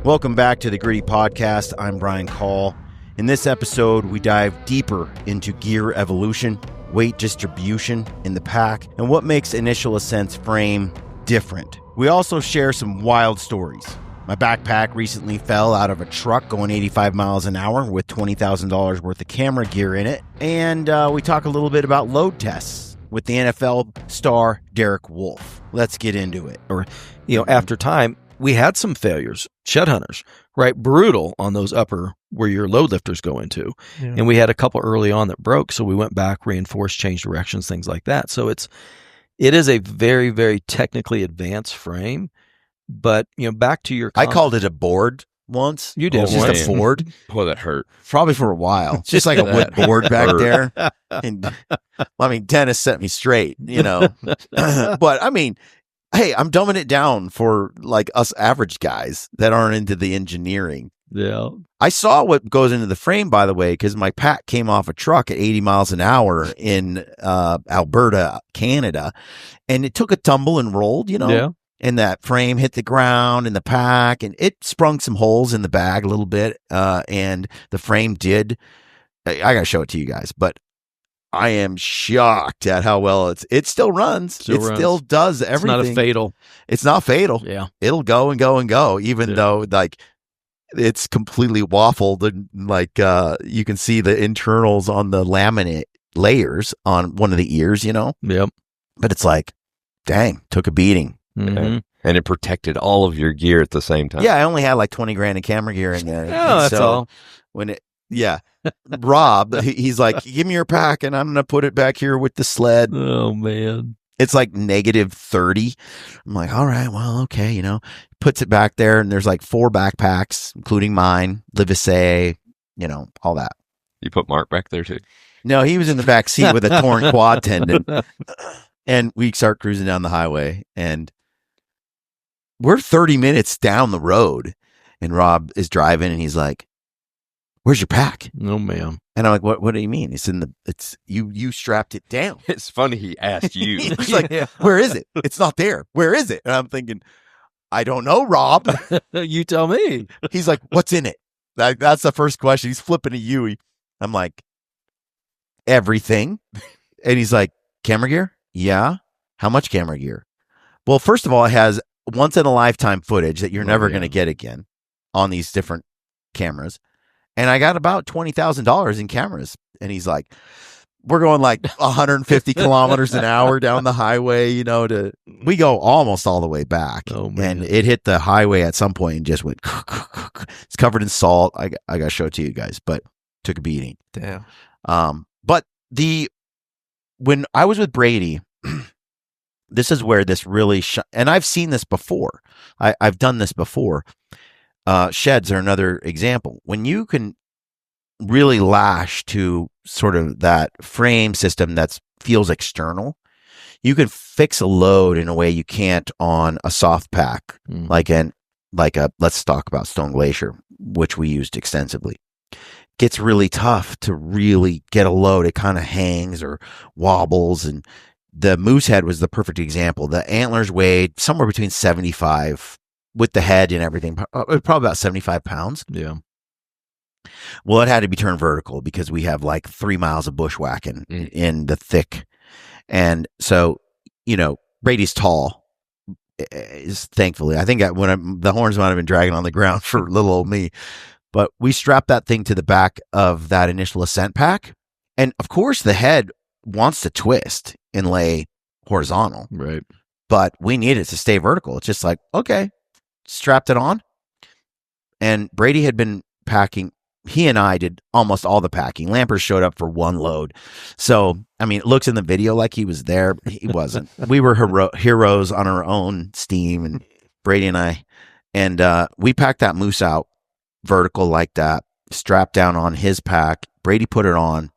Welcome back to the Gritty Podcast. I'm Brian Call. In this episode, we dive deeper into gear evolution, weight distribution in the pack, and what makes Initial Ascent's frame different. We also share some wild stories. My backpack recently fell out of a truck going 85 miles an hour with $20,000 worth of camera gear in it. And we talk a little bit about load tests with the NFL star Derek Wolfe. Let's get into it. Or, after time, we had some failures, shed hunters, right? Brutal on those upper where your load lifters go into. Yeah. And we had a couple early on that broke. So we went back, reinforced, changed directions, things like that. So it is a very, very technically advanced frame. But, back to your I called it a board once. You did. It's just a board. Boy, that hurt. Probably for a while. It's just like a wood board back there. And, Dennis set me straight, But, hey, I'm dumbing it down for like us average guys that aren't into the engineering. Yeah. I saw what goes into the frame, by the way, because my pack came off a truck at 80 miles an hour in Alberta, Canada, and it took a tumble and rolled, Yeah. And that frame hit the ground in the pack, and it sprung some holes in the bag a little bit, and the frame did. I got to show it to you guys, but I am shocked at how well it still runs. Still does everything. It's not fatal. It's not fatal. Yeah. It'll go and go and go, even though like it's completely waffled and like you can see the internals on the laminate layers on one of the ears, Yep. But it's like, dang, took a beating. Mm-hmm. And it protected all of your gear at the same time. Yeah, I only had like 20 grand in camera gear in there. Oh, that's all. Rob, he's like, give me your pack and I'm going to put it back here with the sled. Oh, man. It's like negative 30. I'm like, all right, well, okay, puts it back there and there's like 4 backpacks, including mine, Livesey, all that. You put Mark back there too? No, he was in the back seat with a torn quad tendon. And we start cruising down the highway and we're 30 minutes down the road and Rob is driving and he's like, where's your pack? Oh, man. And I'm like, what do you mean? It's you strapped it down. It's funny he asked you. He's like, where is it? It's not there. Where is it? And I'm thinking, I don't know, Rob. You tell me. He's like, what's in it? That's the first question. He's flipping to you. I'm like, everything. And he's like, camera gear? Yeah. How much camera gear? Well, first of all, it has once in a lifetime footage that you're never going to get again on these different cameras. And I got about $20,000 in cameras. And he's like, we're going like 150 kilometers an hour down the highway, we go almost all the way back. Oh, man. And it hit the highway at some point and just went, it's covered in salt. I got to show it to you guys, but took a beating. Damn. But when I was with Brady, this is where this really, and I've seen this before. I've done this before. Sheds are another example. When you can really lash to sort of that frame system that feels external, you can fix a load in a way you can't on a soft pack, like let's talk about Stone Glacier, which we used extensively. Gets really tough to really get a load. It kind of hangs or wobbles, and the Moosehead was the perfect example. The antlers weighed somewhere between 75 with the head and everything, probably about 75 pounds. Yeah. Well, it had to be turned vertical because we have like 3 miles of bushwhacking in the thick. And so, Brady's tall is thankfully, I think when the horns might have been dragging on the ground for little old me, but we strapped that thing to the back of that Initial Ascent pack. And of course the head wants to twist and lay horizontal. Right. But we need it to stay vertical. It's just like, okay, strapped it on. And Brady had been packing. He and I did almost all the packing. Lampers showed up for one load. So, it looks in the video like he was there, but he wasn't. We were heroes on our own steam, and Brady and I. And we packed that moose out vertical like that, strapped down on his pack. Brady put it on.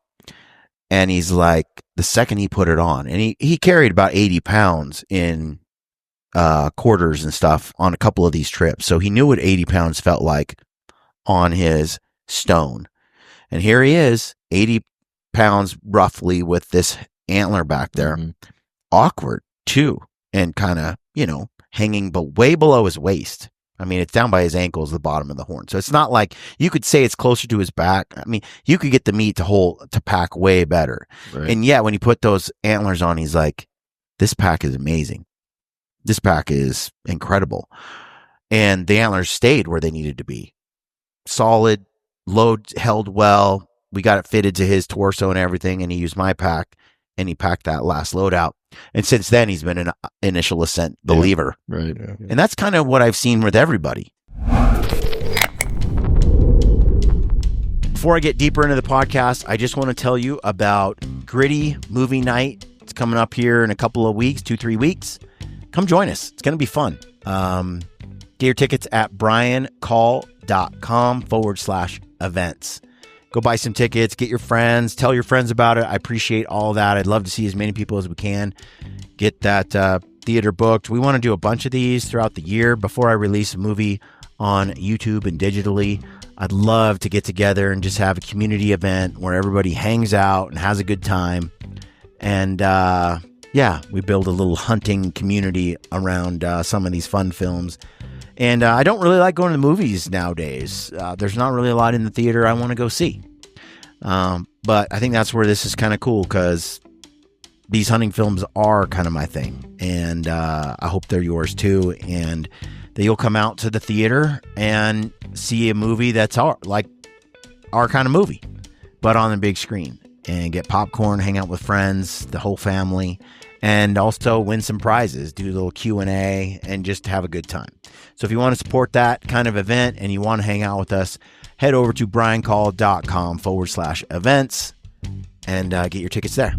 And he's like, the second he put it on, and he carried about 80 pounds in quarters and stuff on a couple of these trips. So he knew what 80 pounds felt like on his stone. And here he is, 80 pounds roughly with this antler back there. Mm-hmm. Awkward too. And kind of, hanging way below his waist. I mean, it's down by his ankles, the bottom of the horn. So it's not like you could say it's closer to his back. I mean, you could get the meat to pack way better. Right. And yet, when you put those antlers on, he's like, this pack is amazing. This pack is incredible. And the antlers stayed where they needed to be. Solid, load held well. We got it fitted to his torso and everything, and he used my pack, and he packed that last load out. And since then, he's been an initial Ascent believer. Right. Yeah. And that's kind of what I've seen with everybody. Before I get deeper into the podcast, I just want to tell you about Gritty Movie Night. It's coming up here in a couple of weeks, 2-3 weeks. Come join us. It's going to be fun. Get your tickets at briancall.com/events. Go buy some tickets, get your friends, tell your friends about it. I appreciate all that. I'd love to see as many people as we can get that theater booked. We want to do a bunch of these throughout the year before I release a movie on YouTube and digitally. I'd love to get together and just have a community event where everybody hangs out and has a good time. And we build a little hunting community around some of these fun films. And I don't really like going to the movies nowadays. There's not really a lot in the theater I want to go see. But I think that's where this is kind of cool because these hunting films are kind of my thing. And I hope they're yours too. And that you'll come out to the theater and see a movie that's our kind of movie, but on the big screen. And get popcorn, hang out with friends, the whole family. And also win some prizes, do a little Q&A, and just have a good time. So if you want to support that kind of event and you want to hang out with us, head over to briancall.com/events and get your tickets there.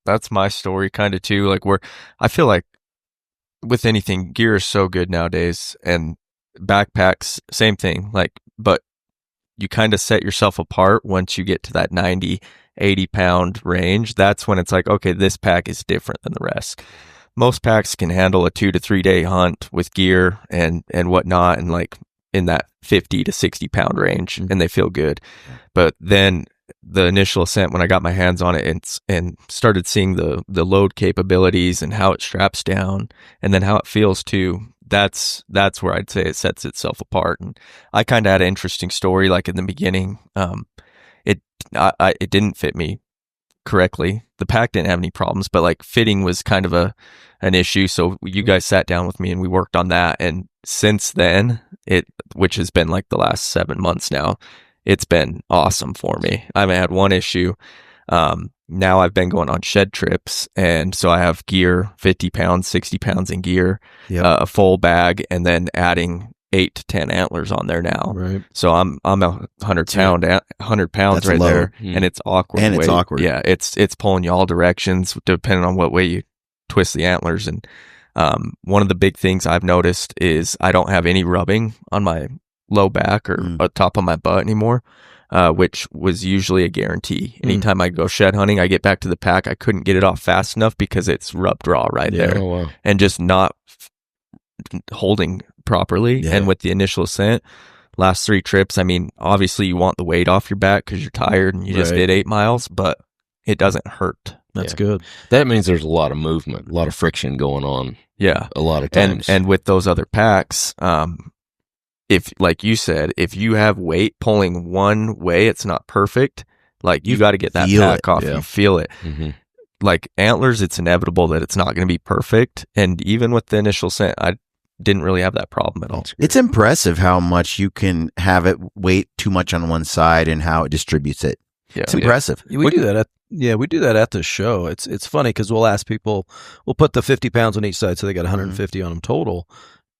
That's my story kind of too. Like I feel like with anything, gear is so good nowadays, and backpacks, same thing. But you kind of set yourself apart once you get to that 90, 80 pound range. That's when it's like, okay, this pack is different than the rest. Most packs can handle a 2 to 3 day hunt with gear and whatnot, and like in that 50 to 60 pound range, and they feel good. But then the initial Ascent, when I got my hands on it and started seeing the load capabilities and how it straps down, and then how it feels too, that's where I'd say it sets itself apart. And I kind of had an interesting story. Like in the beginning, it didn't fit me correctly. The pack didn't have any problems, but like fitting was kind of an issue. So you guys sat down with me and we worked on that. And since then, which has been like the last 7 months now, it's been awesome for me. I haven't had one issue. Now I've been going on shed trips, and so I have gear, 50 pounds, 60 pounds in gear, a full bag, and then adding 8 to 10 antlers on there now. Right. So I'm 100 pounds That's right low. there, and it's awkward. And it's awkward. Yeah, it's pulling you all directions depending on what way you twist the antlers. And one of the big things I've noticed is I don't have any rubbing on my low back or top of my butt anymore. Which was usually a guarantee. Anytime I go shed hunting, I get back to the pack, I couldn't get it off fast enough because it's rubbed raw there. Oh, wow. And just not holding properly. Yeah. And with the initial Ascent, last 3 trips, I mean, obviously you want the weight off your back because you're tired and you just did 8 miles, but it doesn't hurt. That's good. That means there's a lot of movement, a lot of friction going on. Yeah. A lot of times. And with those other packs, if, like you said, if you have weight pulling one way, it's not perfect. Like you got to get that pack off. You feel it. Mm-hmm. Like antlers, it's inevitable that it's not going to be perfect. And even with the initial Ascent, I didn't really have that problem at all. It's impressive how much you can have it weight too much on one side and how it distributes it. Yeah. It's impressive. We do that at the show. It's funny because we'll ask people, we'll put the 50 pounds on each side, so they got 150 on them total.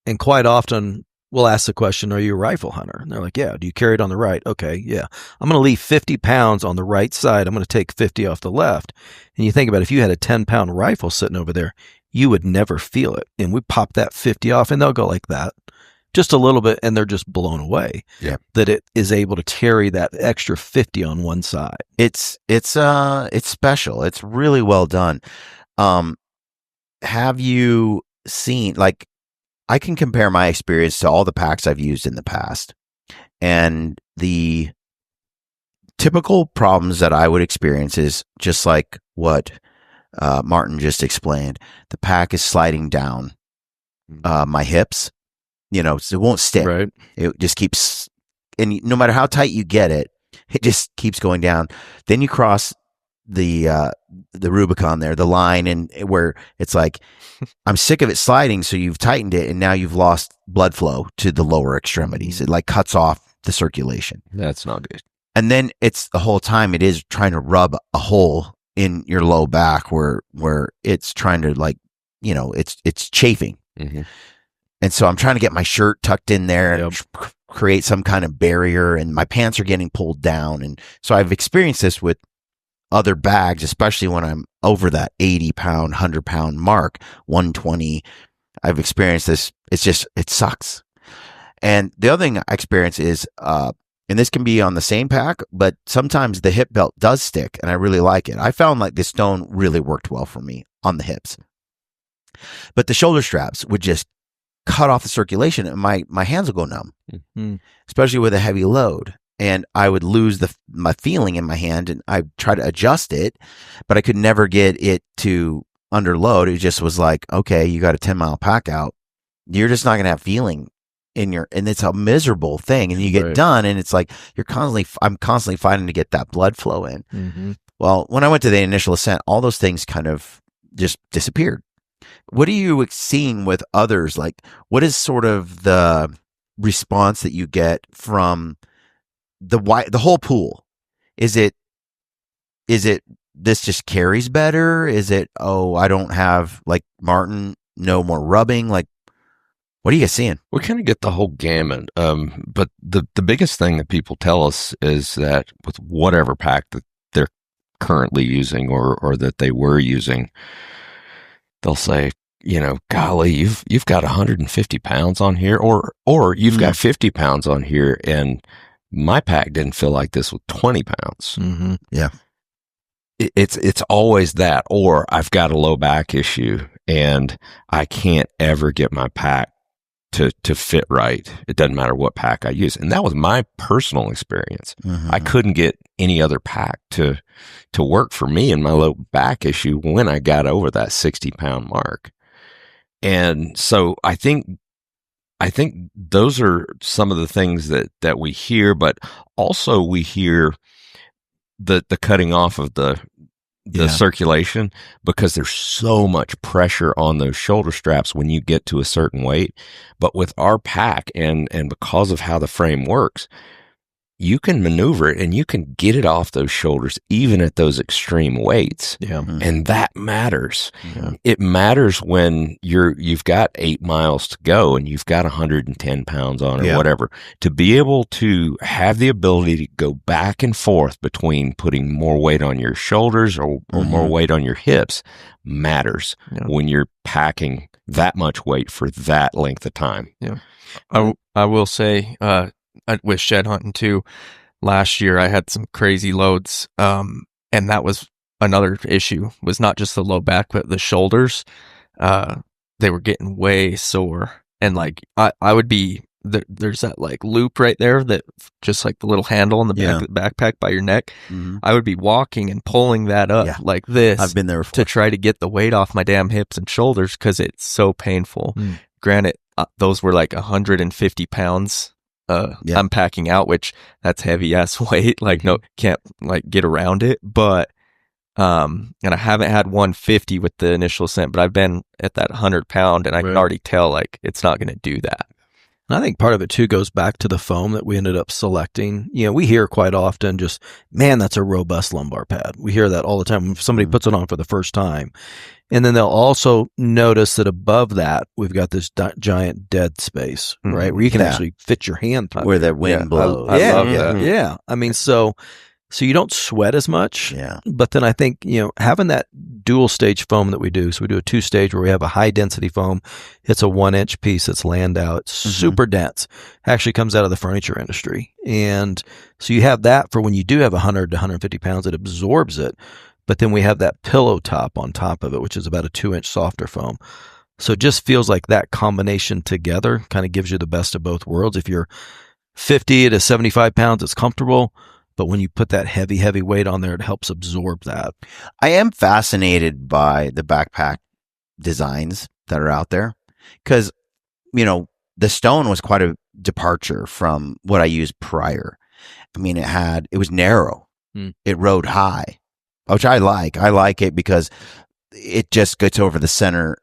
And quite often we'll ask the question, are you a rifle hunter? And they're like, yeah. Do you carry it on the right? Okay, yeah. I'm going to leave 50 pounds on the right side. I'm going to take 50 off the left. And you think about it, if you had a 10-pound rifle sitting over there, you would never feel it. And we pop that 50 off, and they'll go like that, just a little bit, and they're just blown away. Yeah, that it is able to carry that extra 50 on one side. It's special. It's really well done. Have you seen, like, I can compare my experience to all the packs I've used in the past, and the typical problems that I would experience is just like what Martin just explained, the pack is sliding down my hips, so it won't stick. Right. It just keeps, and no matter how tight you get it, it just keeps going down. Then you cross the Rubicon there, the line, and where it's like, I'm sick of it sliding. So you've tightened it, and now you've lost blood flow to the lower extremities. It like cuts off the circulation. That's not good. And then it's the whole time it is trying to rub a hole in your low back where it's trying to it's chafing. Mm-hmm. And so I'm trying to get my shirt tucked in there and create some kind of barrier, and my pants are getting pulled down. And so I've experienced this with other bags, especially when I'm over that 80-pound, 100-pound mark, 120. I've experienced this. It sucks. And the other thing I experience is, and this can be on the same pack, but sometimes the hip belt does stick, and I really like it. I found like the stone really worked well for me on the hips. But the shoulder straps would just cut off the circulation, and my hands will go numb, especially with a heavy load. And I would lose my feeling in my hand, and I try to adjust it, but I could never get it to under load. It just was like, okay, you got a 10-mile pack out. You're just not going to have feeling and it's a miserable thing. And you get done, and it's like I'm constantly fighting to get that blood flow in. Mm-hmm. Well, when I went to the initial ascent, all those things kind of just disappeared. What are you seeing with others? Like, what is sort of the response that you get from the whole pool? Is it this just carries better? Is it, I don't have, like Martin, no more rubbing? Like, what are you guys seeing? We kind of get the whole gamut. But the biggest thing that people tell us is that with whatever pack that they're currently using or that they were using, they'll say, golly, you've got 150 pounds on here, or you've got 50 pounds on here, and my pack didn't feel like this with 20 pounds. Mm-hmm. Yeah. It's always that, or I've got a low back issue and I can't ever get my pack to fit right. It doesn't matter what pack I use. And that was my personal experience. Mm-hmm. I couldn't get any other pack to work for me in my low back issue when I got over that 60-pound mark. And so I think those are some of the things that we hear, but also we hear the cutting off of the circulation, because there's so much pressure on those shoulder straps when you get to a certain weight. But with our pack and because of how the frame works, you can maneuver it and you can get it off those shoulders even at those extreme weights. Yeah. And that matters. Yeah. It matters when you've got 8 miles to go and you've got 110 pounds on or whatever. To be able to have the ability to go back and forth between putting more weight on your shoulders or more weight on your hips matters when you're packing that much weight for that length of time. Yeah. I will say, with shed hunting too, last year I had some crazy loads, and that was another issue, was not just the low back but the shoulders. They were getting way sore, and like I would be there's that like loop right there, that just like the little handle in the back of the backpack by your neck. Mm-hmm. I would be walking and pulling that up like this. I've been there before, to try to get the weight off my damn hips and shoulders because it's so painful. Granted, those were like 150 pounds I'm packing out, which that's heavy ass weight. Like, no, can't like get around it. But and I haven't had 150 with the initial ascent, but I've been at that 100-pound, and I can already tell like it's not going to do that. And I think part of it too goes back to the foam that we ended up selecting. We hear quite often just, man, that's a robust lumbar pad. We hear that all the time when somebody puts it on for the first time. And then they'll also notice that above that, we've got this giant dead space, right? Where you can actually fit your hand through. Where that wind blows. I love that. Yeah. I mean, so you don't sweat as much. Yeah. But then I think, having that dual stage foam that we do, so we do a 2-stage where we have a high density foam. It's a 1-inch piece that's Landau. It's super dense. Actually comes out of the furniture industry. And so you have that for when you do have 100 to 150 pounds, it absorbs it. But then we have that pillow top on top of it, which is about a 2-inch softer foam. So it just feels like that combination together kind of gives you the best of both worlds. If you're 50 to 75 pounds, it's comfortable. but when you put that heavy weight on there, it helps absorb that. I am fascinated by the backpack designs that are out there because, the stone was quite a departure from what I used prior. I mean, it was narrow. It rode high, which I like. I like it because it just gets over the center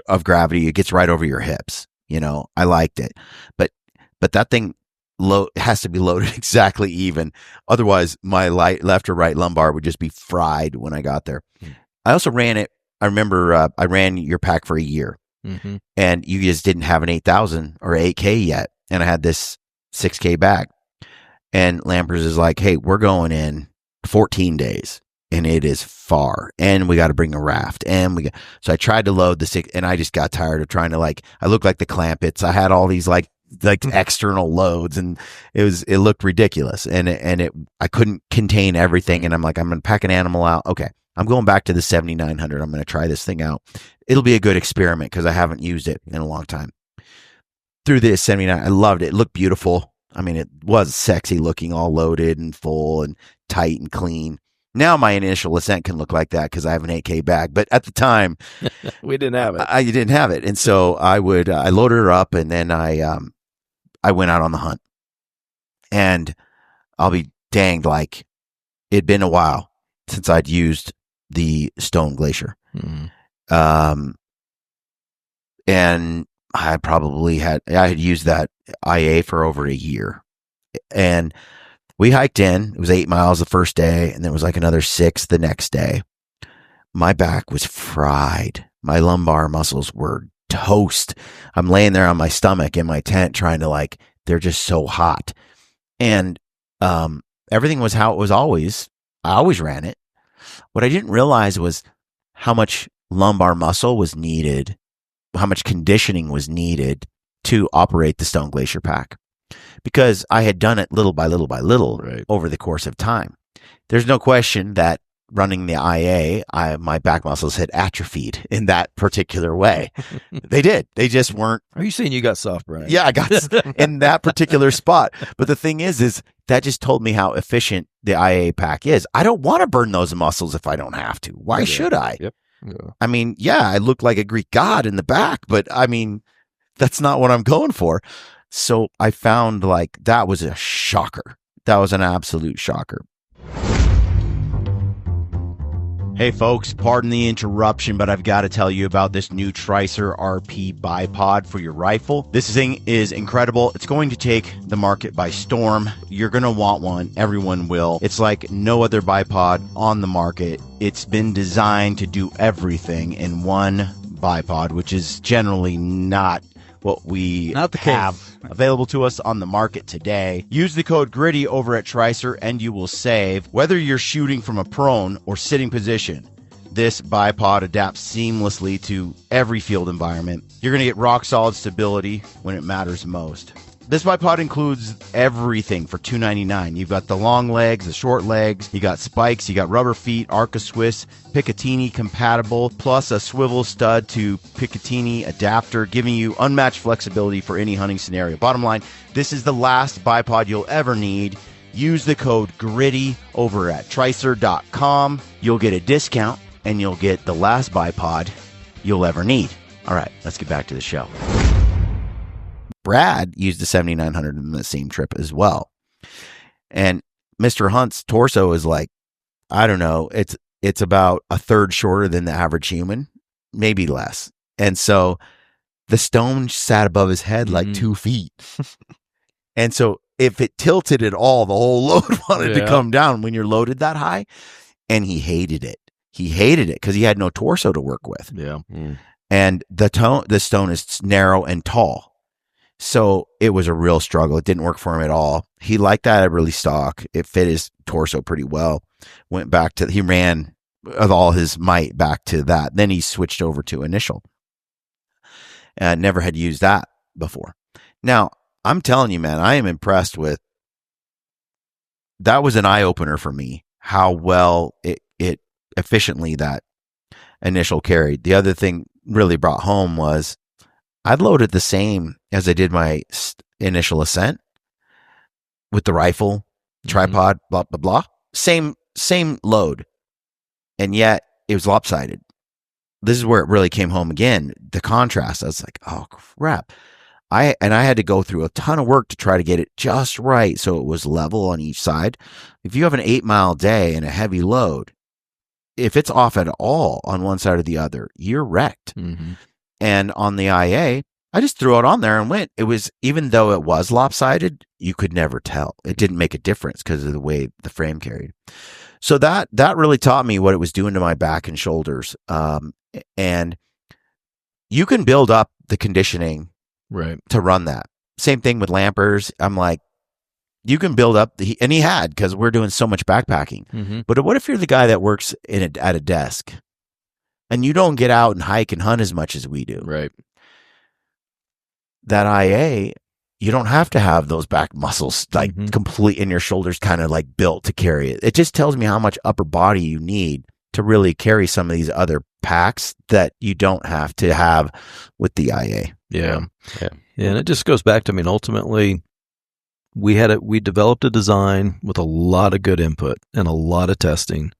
of gravity. It gets right over your hips. I liked it, but that thing has to be loaded exactly even. Otherwise, my left or right lumbar would just be fried when I got there. I also ran it. I remember I ran your pack for a year, and you just didn't have an 8,000 or 8K yet, and I had this 6K bag. And Lampers is like, "Hey, we're going in 14 days, and it is far, and we got to bring a raft, and so I tried to load the 6, and I just got tired of trying to I looked like the Clampets. I had all these like external loads, and it looked ridiculous, and I couldn't contain everything, and I'm like, I'm gonna pack an animal out. Okay, I'm going back to the 7900. I'm gonna try this thing out. It'll be a good experiment because I haven't used it in a long time. Through this 79, I loved it. It looked beautiful. I mean, it was sexy looking, all loaded and full and tight and clean. Now my initial Ascent can look like that because I have an 8K bag. But at the time, we didn't have it. You didn't have it, and so I loaded her up, and then I went out on the hunt. And I'll be danged, like it'd been a while since I'd used the Stone Glacier, and I had used that IA for over a year, and we hiked in. It was 8 miles the first day, and then it was like another 6 the next day. My back was fried. My lumbar muscles were toast. I'm laying there on my stomach in my tent trying to they're just so hot. And everything was how it was always. I always ran it. What I didn't realize was how much lumbar muscle was needed, how much conditioning was needed to operate the Stone Glacier pack, because I had done it little by little by little over the course of time. There's no question that running the IA, my back muscles had atrophied in that particular way. They did. They just weren't. Are you saying you got soft, Brian? Yeah, I got in that particular spot. But the thing is that just told me how efficient the IA pack is. I don't want to burn those muscles if I don't have to. Why should I? Yep. Yeah. I mean, yeah, I look like a Greek god in the back, but I mean, that's not what I'm going for. So I found that was a shocker. That was an absolute shocker. Hey folks, pardon the interruption, but I've got to tell you about this new Tricer RP bipod for your rifle. This thing is incredible. It's going to take the market by storm. You're going to want one. Everyone will. It's like no other bipod on the market. It's been designed to do everything in one bipod, which is generally not what we have available to us on the market today. Use the code GRITTY over at Tricer and you will save. Whether you're shooting from a prone or sitting position, this bipod adapts seamlessly to every field environment. You're going to get rock solid stability when it matters most. This bipod includes everything for $299. You've got the long legs, the short legs, you got spikes, you got rubber feet, Arca Swiss, Picatinny compatible, plus a swivel stud to Picatinny adapter, giving you unmatched flexibility for any hunting scenario. Bottom line, this is the last bipod you'll ever need. Use the code GRITTY over at Tricer.com. You'll get a discount and you'll get the last bipod you'll ever need. All right, let's get back to the show. Brad used the 7900 in the same trip as well. And Mr. Hunt's torso is I don't know, it's about a third shorter than the average human, maybe less. And so the stone sat above his head 2 feet. And so if it tilted at all, the whole load wanted to come down when you're loaded that high. And he hated it. He hated it because he had no torso to work with. Yeah. And the stone is narrow and tall. So it was a real struggle. It didn't work for him at all. He liked that early stock. It fit his torso pretty well. He ran with all his might back to that. Then he switched over to initial. And never had used that before. Now, I'm telling you, man, I am impressed with, that was an eye opener for me, how well it efficiently that initial carried. The other thing really brought home was I'd loaded the same as I did my initial Ascent with the rifle tripod, blah, blah, blah. Same load. And yet it was lopsided. This is where it really came home again. The contrast. I was like, oh crap. I had to go through a ton of work to try to get it just right so it was level on each side. If you have an 8-mile day and a heavy load, if it's off at all on one side or the other, you're wrecked. And on the IA, I just threw it on there and went. It was, even though it was lopsided, you could never tell. It didn't make a difference because of the way the frame carried. So that really taught me what it was doing to my back and shoulders. And you can build up the conditioning to run that. Same thing with Lampers. I'm like, you can build up and he had, because we're doing so much backpacking. But what if you're the guy that works at a desk and you don't get out and hike and hunt as much as we do? Right. That IA, you don't have to have those back muscles like complete in your shoulders kind of like built to carry it. It just tells me how much upper body you need to really carry some of these other packs that you don't have to have with the IA. Yeah. And it just goes back to, I mean, ultimately we developed a design with a lot of good input and a lot of testing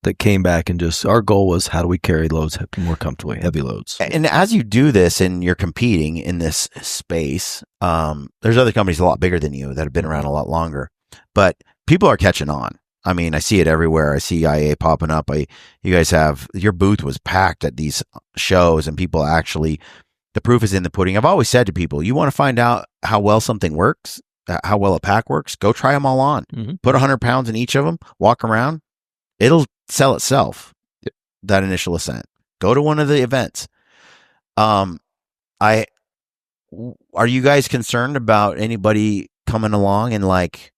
that came back, and just our goal was, how do we carry loads more comfortably, heavy loads? And as you do this and you're competing in this space, there's other companies a lot bigger than you that have been around a lot longer, but people are catching on. I mean, I see it everywhere. I see IA popping up. You guys have, your booth was packed at these shows, and people actually, the proof is in the pudding. I've always said to people, you want to find out how well something works, how well a pack works, go try them all on. Put 100 pounds in each of them, walk around. It'll sell itself, that initial ascent. Go to one of the events. Are you guys concerned about anybody coming along and like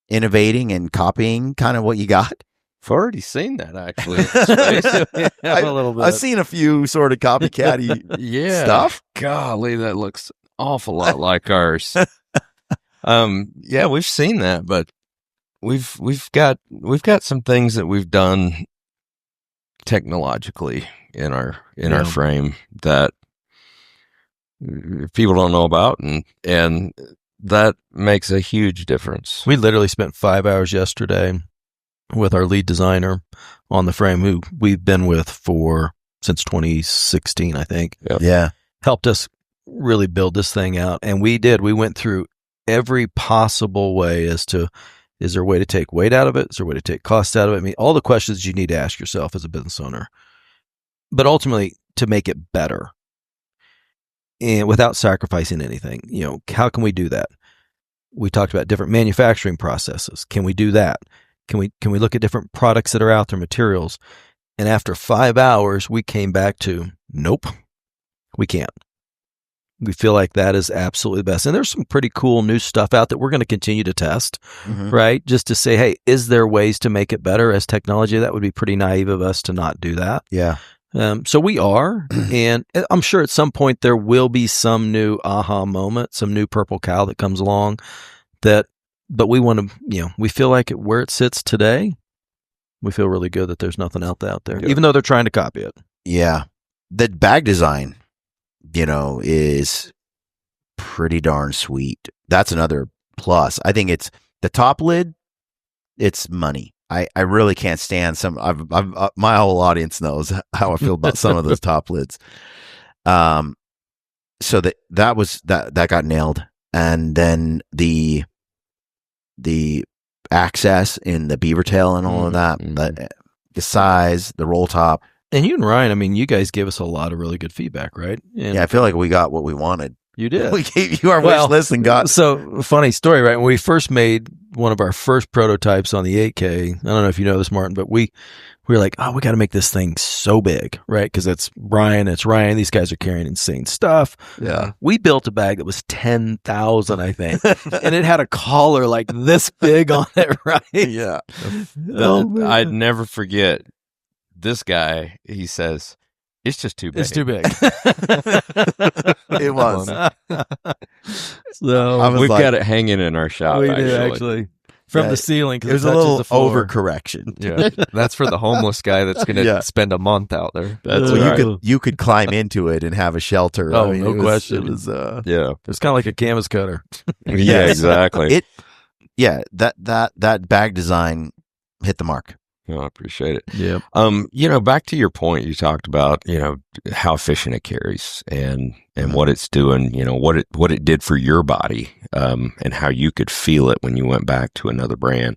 innovating and copying kind of what you got? I've already seen that, actually. A little bit. I've seen a few sort of copycat-y stuff. Golly, that looks awful lot like ours. Yeah, we've seen that, but we've got some things that we've done technologically in our frame that people don't know about, and that makes a huge difference. We literally spent 5 hours yesterday with our lead designer on the frame, who we've been with since 2016, I think. Yep. Yeah. Helped us really build this thing out. And we went through every possible way as to, is there a way to take weight out of it? Is there a way to take cost out of it? I mean, all the questions you need to ask yourself as a business owner, but ultimately to make it better and without sacrificing anything. You know, how can we do that? We talked about different manufacturing processes. Can we do that? Can we look at different products that are out there, materials? And after 5 hours, we came back to, nope, we can't. We feel like that is absolutely the best. And there's some pretty cool new stuff out that we're going to continue to test, right? Just to say, hey, is there ways to make it better as technology? That would be pretty naive of us to not do that. Yeah. So we are, and I'm sure at some point there will be some new aha moment, some new purple cow that comes along but we want to, we feel like where it sits today, we feel really good that there's nothing out there, even though they're trying to copy it. Yeah. The bag design, is pretty darn sweet. That's another plus. I think it's the top lid. It's money. I really can't stand some. My whole audience knows how I feel about some of those top lids. So that got nailed, and then the access in the beaver tail and all of that, the size, the roll top. And you and Ryan, I mean, you guys gave us a lot of really good feedback, right? And I feel like we got what we wanted. You did. We gave you our wish list and got. So, funny story, right? When we first made one of our first prototypes on the 8K, I don't know if you know this, Martin, but we were like, oh, we got to make this thing so big, right? Because it's Brian, it's Ryan. These guys are carrying insane stuff. Yeah. We built a bag that was 10,000, I think. And it had a collar like this big on it, right? Yeah. I'd never forget this guy. He says, it's just too big. It's too big. It was. So we've got it hanging in our shop. We do, actually. From the ceiling. It was a little overcorrection. Yeah. That's for the homeless guy that's going to spend a month out there. That's right. You could climb into it and have a shelter. Oh, no question. It was It's kind of like a canvas cutter. Yeah, exactly. yeah, that bag design hit the mark. I appreciate it. Yep. Back to your point, you talked about, how efficient it carries and what it's doing, what it did for your body, and how you could feel it when you went back to another brand.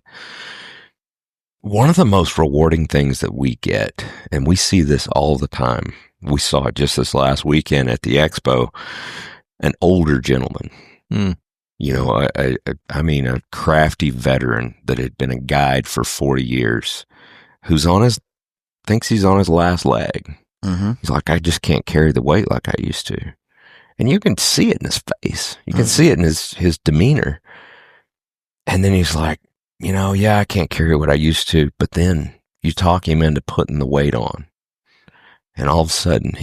One of the most rewarding things that we get, and we see this all the time, we saw it just this last weekend at the expo, an older gentleman, a crafty veteran that had been a guide for 40 years, who's thinks he's on his last leg. Mm-hmm. He's like, I just can't carry the weight like I used to. And you can see it in his face. You can see it in his demeanor. And then he's like, I can't carry what I used to. But then you talk him into putting the weight on. And all of a sudden,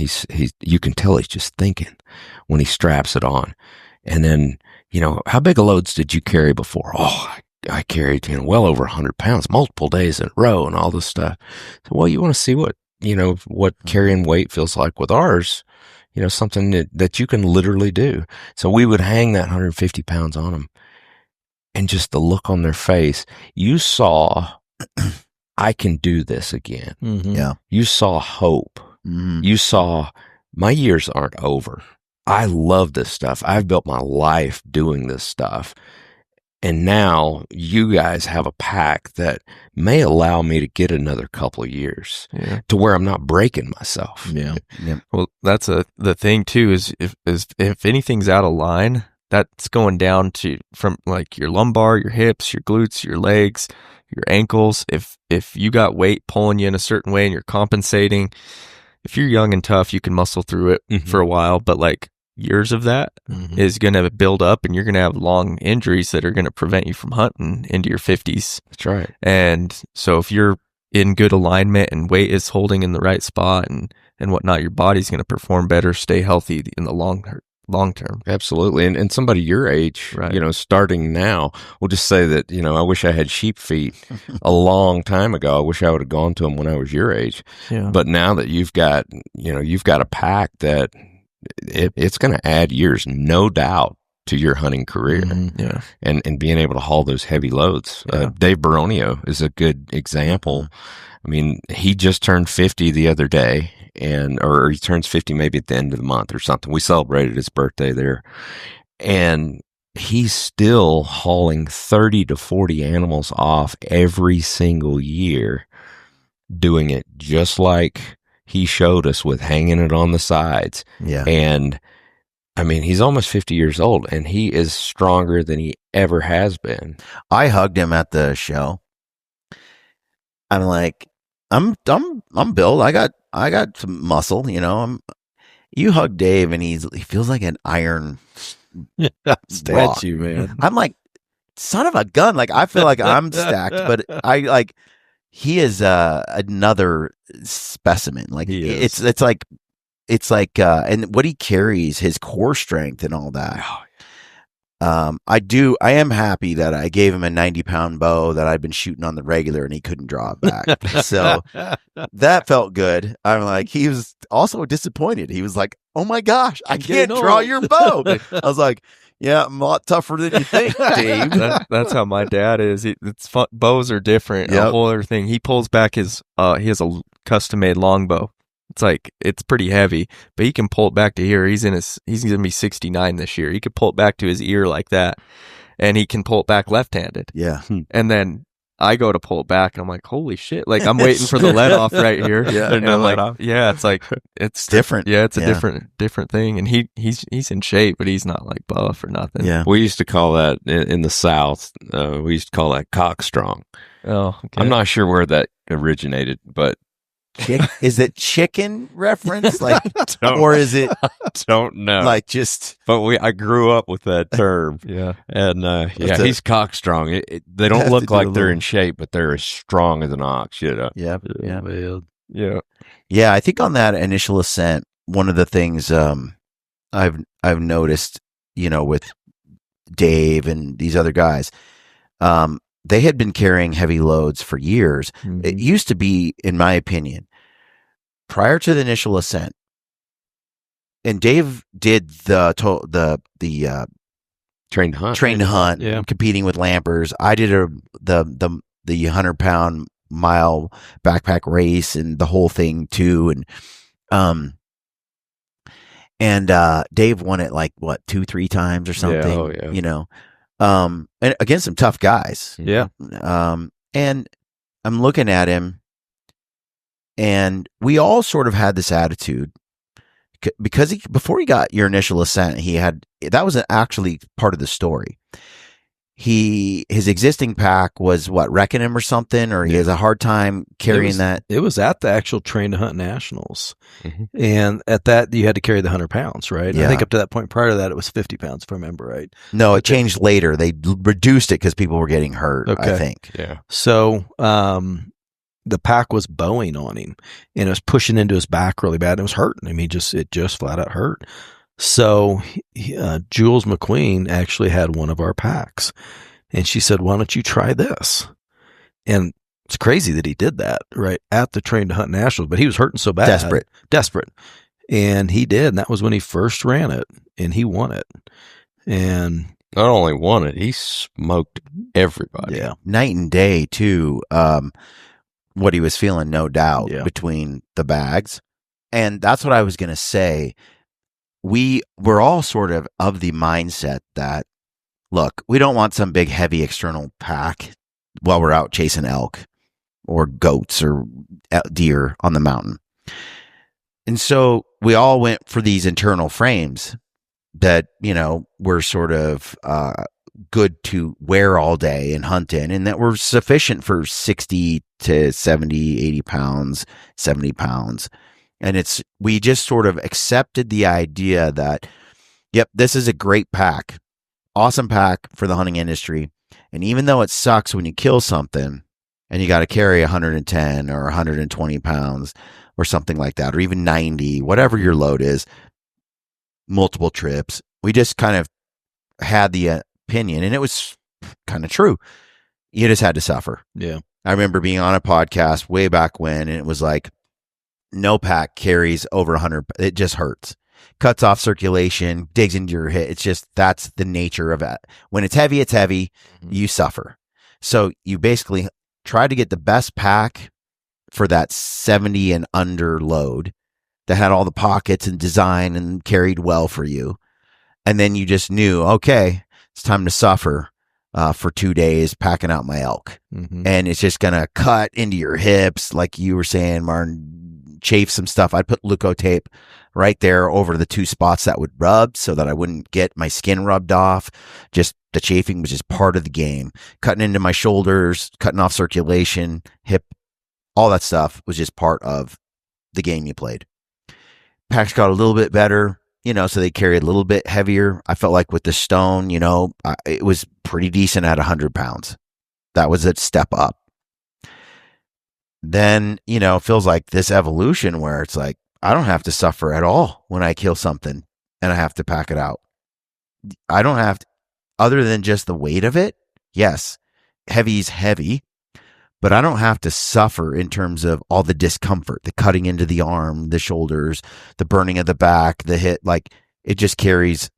you can tell he's just thinking when he straps it on. And then, how big of loads did you carry before? Oh, I carried, well over 100 pounds, multiple days in a row and all this stuff. So, well, you want to see what carrying weight feels like with ours, something that you can literally do. So we would hang that 150 pounds on them. And just the look on their face, you saw, I can do this again. Mm-hmm. Yeah. You saw hope. Mm-hmm. You saw, my years aren't over. I love this stuff. I've built my life doing this stuff. And now you guys have a pack that may allow me to get another couple of years to where I'm not breaking myself. Yeah. Well, that's the thing too, is if anything's out of line, that's going down from like your lumbar, your hips, your glutes, your legs, your ankles. If you got weight pulling you in a certain way and you're compensating, if you're young and tough, you can muscle through it for a while, but like years of that is going to build up, and you're going to have long injuries that are going to prevent you from hunting into your 50s. That's right. And so if you're in good alignment and weight is holding in the right spot and whatnot, your body's going to perform better, stay healthy in the long term. Absolutely. And somebody your age, Right. Starting now, we'll just say that, I wish I had sheep feet a long time ago. I wish I would have gone to them when I was your age. Yeah. But now that you've got a pack that it's going to add years, no doubt, to your hunting career. Yeah. And being able to haul those heavy loads. Yeah. Dave Baronio is a good example. I mean, he just turned 50 the other day, or he turns 50 maybe at the end of the month or something. We celebrated his birthday there. And he's still hauling 30 to 40 animals off every single year, doing it just like he showed us, with hanging it on the sides. Yeah. And I mean, he's almost 50 years old, and he is stronger than he ever has been. I hugged him at the show. I'm like, I'm built. I got some muscle, you hug Dave and he feels like an iron Statue, man. I'm like, son of a gun. Like, I feel like I'm stacked, but he is another specimen. Like, it's like, and what he carries, his core strength and all that. I am happy that I gave him a 90-pound bow that I'd been shooting on the regular and he couldn't draw it back. So that felt good. I'm like, he was also disappointed. He was like, oh my gosh, I can't draw your bow. I was like, yeah, I'm a lot tougher than you think, Dave. That's how my dad is. It's fun. Bows are different. Yep. A whole other thing. He pulls back he has a custom-made longbow. It's pretty heavy, but he can pull it back to here. He's going to be 69 this year. He could pull it back to his ear like that, and he can pull it back left-handed. Yeah. And then I go to pull it back, and I'm like, holy shit. Like, I'm waiting for the let off right here. Yeah. And I'm like, yeah, it's like, it's different. Yeah, it's a different thing. And he's in shape, but he's not like buff or nothing. Yeah. We used to call that in the South, we used to call that cock strong. Oh, okay. I'm not sure where that originated, but Is it chicken reference? Like, or is it, don't know. like, just, But I grew up with that term. Yeah. And he's cock strong. They don't have to look do like a they're little- in shape, but they're as strong as an ox. yeah. Yeah. Yeah, I think on that initial ascent, one of the things I've noticed, with Dave and these other guys, they had been carrying heavy loads for years. Mm-hmm. It used to be, in my opinion, prior to the initial ascent, and Dave did the Trained to hunt. trained to hunt, Yeah. competing with lampers. I did the 100-pound mile backpack race and the whole thing too. And Dave won it like what 2-3 times or something. Oh, yeah. You know, and against some tough guys. Yeah. And I'm looking at him, and we all sort of had this attitude because before he got your initial ascent, that was actually part of the story. His existing pack was wrecking him or something, or he has a hard time carrying that. It was at the actual Train to Hunt Nationals. Mhm. And at that, you had to carry the 100 pounds, right? Yeah. I think up to that point prior to that, it was 50 pounds, if I remember right. No, it changed later. They reduced it because people were getting hurt, Okay. I think. Yeah. So the pack was bowing on him, and it was pushing into his back really bad. And it was hurting him. It just flat out hurt. So Jules McQueen actually had one of our packs, and she said, "Why don't you try this?" And it's crazy that he did that right at the Train to Hunt Nationals, but he was hurting so bad, desperate, and he did. And that was when he first ran it, and he won it. And Not only won it, he smoked everybody. yeah, Night and day too. What he was feeling, no doubt, Yeah. between the bags. And that's what I was going to say. We're all sort of the mindset that, look, we don't want some big heavy external pack while we're out chasing elk or goats or deer on the mountain. And so we all went for these internal frames that, were sort of good to wear all day and hunt in, and that were sufficient for 60 to 70, 80 pounds, 70 pounds. And we just sort of accepted the idea that, yep, this is a great pack, awesome pack for the hunting industry. And even though it sucks when you kill something and you got to carry 110 or 120 pounds or something like that, or even 90, whatever your load is, multiple trips, we just kind of had the opinion, and it was kind of true. You just had to suffer. yeah, I remember being on a podcast way back when, and it was like, no pack carries over 100. It just hurts. Cuts off circulation, digs into your hip. It's just, that's the nature of it. When it's heavy, you suffer. So you basically try to get the best pack for that 70 and under load that had all the pockets and design and carried well for you. And then you just knew, okay, it's time to suffer for 2 days packing out my elk. mm-hmm. And it's just going to cut into your hips. Like you were saying, Martin, chafe some stuff. I'd put Luco tape right there over the 2 spots that would rub so that I wouldn't get my skin rubbed off. Just the chafing was just part of the game. Cutting into my shoulders, cutting off circulation, hip, all that stuff was just part of the game you played. Packs got a little bit better, so they carried a little bit heavier. I felt like with the stone, it was pretty decent at 100 pounds. That was a step up. Then, it feels like this evolution where it's like, I don't have to suffer at all when I kill something and I have to pack it out. I don't have to, other than just the weight of it. Yes, heavy's heavy, but I don't have to suffer in terms of all the discomfort, the cutting into the arm, the shoulders, the burning of the back, the hit. Like, it just carries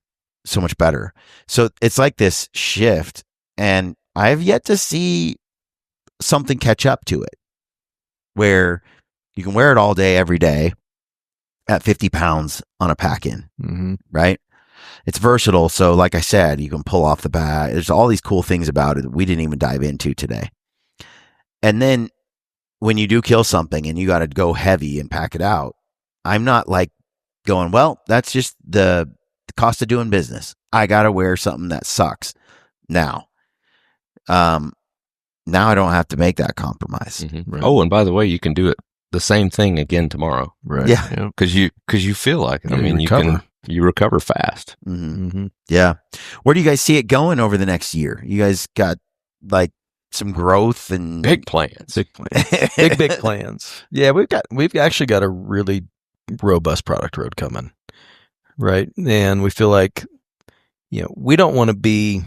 so much better. So it's like this shift, and I have yet to see something catch up to it, where you can wear it all day, every day at 50 pounds on a pack-in, Mm-hmm. right? It's versatile. So like I said, you can pull off the bat. There's all these cool things about it that we didn't even dive into today. And then when you do kill something and you got to go heavy and pack it out, I'm not like going, well, that's just the cost of doing business. I got to wear something that sucks now. Now I don't have to make that compromise. Mm-hmm. Right. Oh, and by the way, you can do it the same thing again tomorrow. Right. Yeah. Because you feel like it. Yeah, I mean, you recover fast. Mm-hmm. Mm-hmm. Yeah. Where do you guys see it going over the next year? You guys got like some growth and Big plans. Big plans. big plans. Yeah, we've actually got a really robust product road coming, right? And we feel like, we don't want to be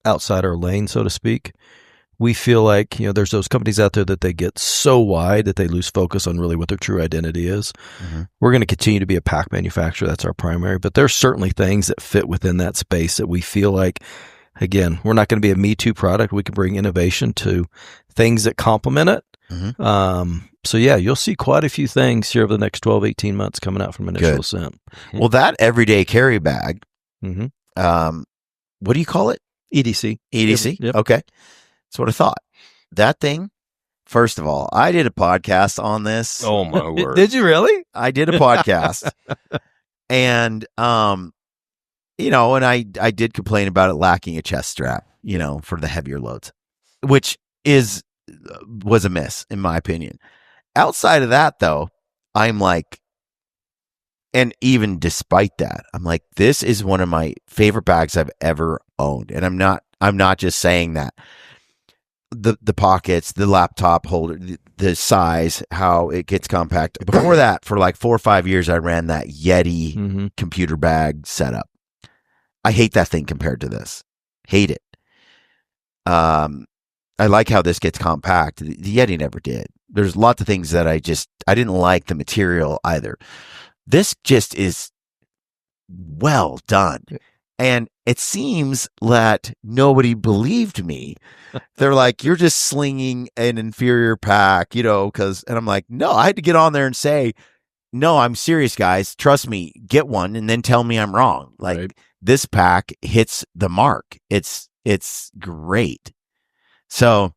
outside our lane, so to speak, we feel like, there's those companies out there that they get so wide that they lose focus on really what their true identity is. Mm-hmm. We're going to continue to be a pack manufacturer. That's our primary. But there's certainly things that fit within that space that we feel like, again, we're not going to be a Me Too product. We can bring innovation to things that complement it. Mm-hmm. So, yeah, you'll see quite a few things here over the next 12, 18 months coming out from Initial Ascent. Well, that everyday carry bag, Mm-hmm. what do you call it? EDC. EDC? Yep. Okay. That's what I thought. That thing, first of all, I did a podcast on this. Oh my word! Did you really? I did a podcast. And, and I did complain about it lacking a chest strap, for the heavier loads, which was a miss, in my opinion. Outside of that, though, I'm like, and even despite that, I'm like, this is one of my favorite bags I've ever owned. And I'm not just saying that. The pockets, the laptop holder, the size, how it gets compact. Before that, for like 4 or 5 years, I ran that Yeti computer bag setup. I hate that thing compared to this. Hate it. I like how this gets compact. The Yeti never did. There's lots of things that I didn't like the material either. This just is well done. And it seems that nobody believed me. They're like, you're just slinging an inferior pack, and I'm like, no, I had to get on there and say, no, I'm serious, guys. Trust me, get one and then tell me I'm wrong. Like Right. This pack hits the mark. It's great. So,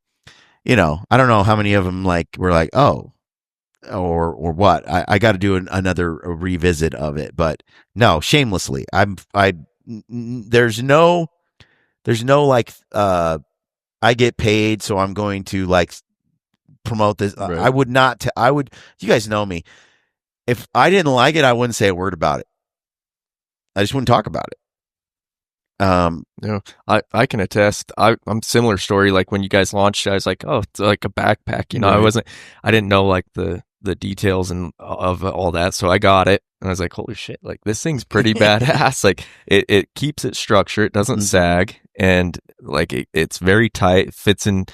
I don't know how many of them were like, oh, or what. I got to do another revisit of it, but no, shamelessly, there's no I get paid, so I'm going to promote this. Right. I would not. You guys know me. If I didn't like it, I wouldn't say a word about it. I just wouldn't talk about it. I can attest. I'm similar story. Like when you guys launched, I was like, oh, it's like a backpack. Right. I didn't know the details and of all that. So I got it and I was like, holy shit, like this thing's pretty badass. Like it keeps its structure. It doesn't sag. And it's very tight. Fits in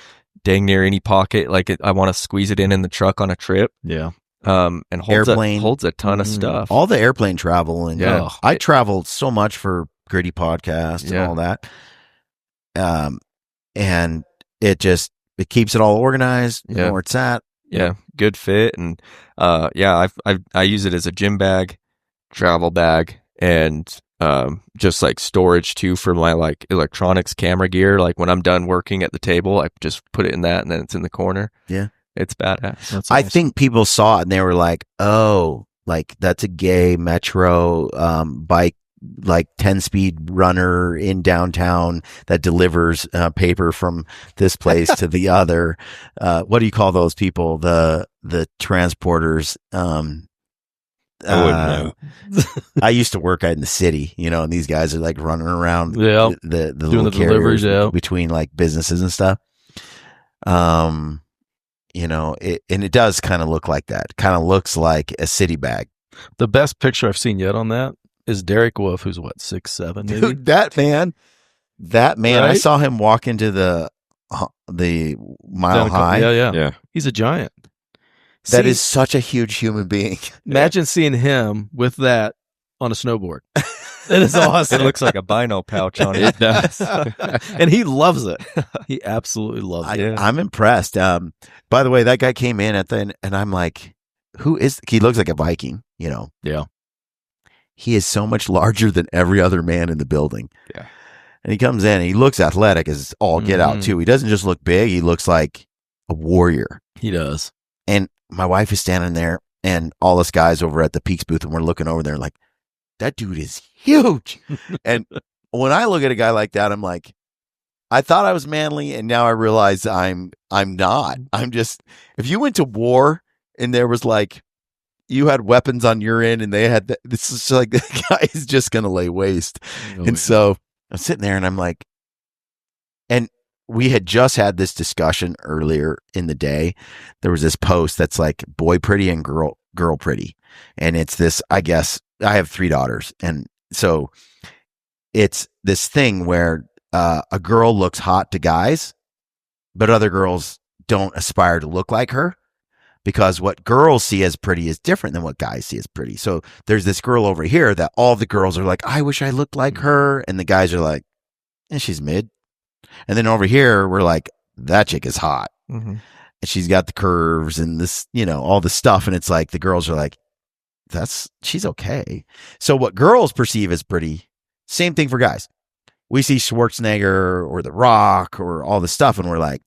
dang near any pocket. I want to squeeze it in the truck on a trip. Yeah. And holds a ton of stuff. All the airplane travel. And Yeah. I traveled so much for Gritty Podcast and all that. And it keeps it all organized, Yeah. where it's at. Yeah, good fit, and I use it as a gym bag, travel bag, and just storage too for my electronics, camera gear. Like when I'm done working at the table, I just put it in that, and then it's in the corner. Yeah, it's badass. That's I awesome. think people saw it and they were like, "Oh, that's a gay metro bike." 10-speed runner in downtown that delivers paper from this place to the other. What do you call those people? The transporters. I wouldn't know. I used to work out in the city, and these guys are running around Yeah. the Doing little the carriers deliveries, yeah. between businesses and stuff. And it does kind of look like that. Kind of looks like a city bag. The best picture I've seen yet on that is Derek Wolf, who's 6'7", maybe? Dude, that man, I Right? saw him walk into the Mile High. Yeah. He's a giant. That is such a huge human being. Imagine seeing him with that on a snowboard. That is awesome. It looks like a bino pouch on it. It does. And he loves it. He absolutely loves it. I'm impressed. By the way, that guy came in at the end, and I'm like, who is? He looks like a Viking. Yeah. He is so much larger than every other man in the building. Yeah. And he comes in and he looks athletic as all get out too. He doesn't just look big. He looks like a warrior. He does. And my wife is standing there and all us guys over at the Peaks booth, and we're looking over there like, that dude is huge. And when I look at a guy like that, I'm like, I thought I was manly, and now I realize I'm not. I'm just, if you went to war and there was you had weapons on your end and they had this is the guy is just going to lay waste. So I'm sitting there and I'm like, and we had just had this discussion earlier in the day. There was this post that's boy pretty and girl pretty. And it's this, I guess I have 3 daughters. And so it's this thing where a girl looks hot to guys, but other girls don't aspire to look like her because what girls see as pretty is different than what guys see as pretty. So there's this girl over here that all the girls are like, I wish I looked like her. And the guys are like, she's mid. And then over here, we're like, that chick is hot. Mm-hmm. And she's got the curves and this, all the stuff. And it's like, the girls are like, she's okay. So what girls perceive as pretty, same thing for guys. We see Schwarzenegger or The Rock or all this stuff. And we're like,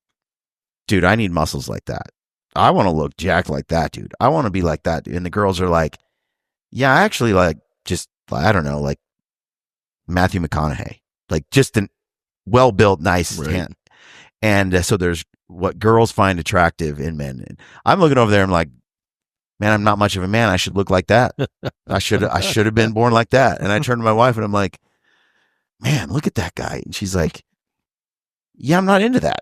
dude, I need muscles like that. I want to look jacked like that, dude. I want to be like that. And the girls are like, yeah, I actually like just, I don't know, like Matthew McConaughey, like just an well-built, nice hand. And so there's what girls find attractive in men. And I'm looking over there. I'm like, man, I'm not much of a man. I should look like that. I should have been born like that. And I turned to my wife and I'm like, man, look at that guy. And she's like, yeah, I'm not into that.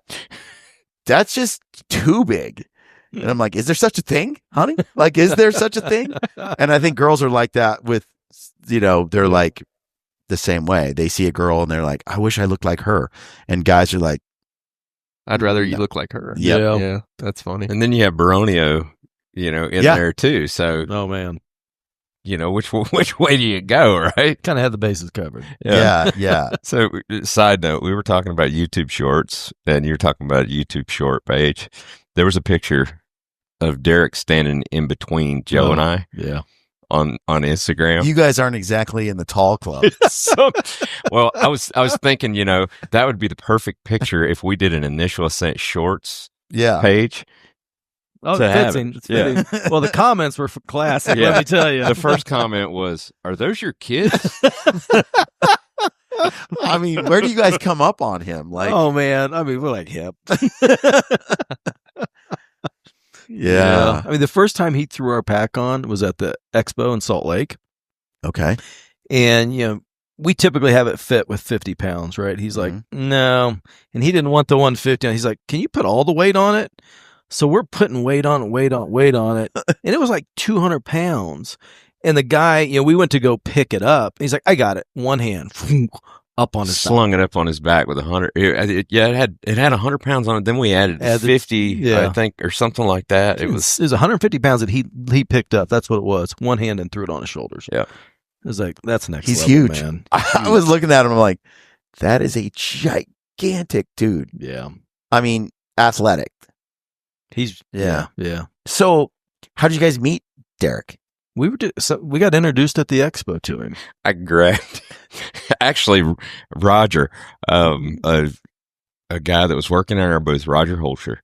That's just too big. And I'm like, is there such a thing, honey? Like, is there such a thing? And I think girls are like that with, they're like the same way. They see a girl and they're like, I wish I looked like her. And guys are like, I'd rather you look like her. Yep. Yeah. That's funny. And then you have Baronio, in there too. So, Oh man, which way do you go, right? kind of had the bases covered. yeah. So, side note, we were talking about YouTube Shorts, and you were talking about a YouTube Short page. There was a picture of Derek standing in between Joe and I. Yeah. On Instagram. You guys aren't exactly in the tall club. So, well, I was thinking, that would be the perfect picture if we did an Initial Ascent Shorts page. Oh, to have fitting. it. It's fitting. Well, the comments were classic. Let me tell you. The first comment was, "Are those your kids?" I mean, where do you guys come up on him? Like, oh man, I mean, we're like hip. Yeah. I mean, the first time he threw our pack on was at the expo in Salt Lake. Okay. And, we typically have it fit with 50 pounds, right? He's like, no. And he didn't want the 150. And he's like, can you put all the weight on it? So we're putting weight on it. And it was like 200 pounds. And the guy, we went to go pick it up. He's like, I got it. One hand. Up on his slung it up on his back with 100. It had 100 pounds on it. Then we added 50, I think, or something like that. It was 150 pounds that he picked up. That's what it was. One hand and threw it on his shoulders. Yeah, it was like, that's next. He's level, huge. Man. I was looking at him. I'm like, that is a gigantic dude. Yeah, I mean, athletic. He's yeah. So, how did you guys meet Derek? We got introduced at the expo to him. I grabbed actually Roger, a guy that was working in our booth, Roger Holscher.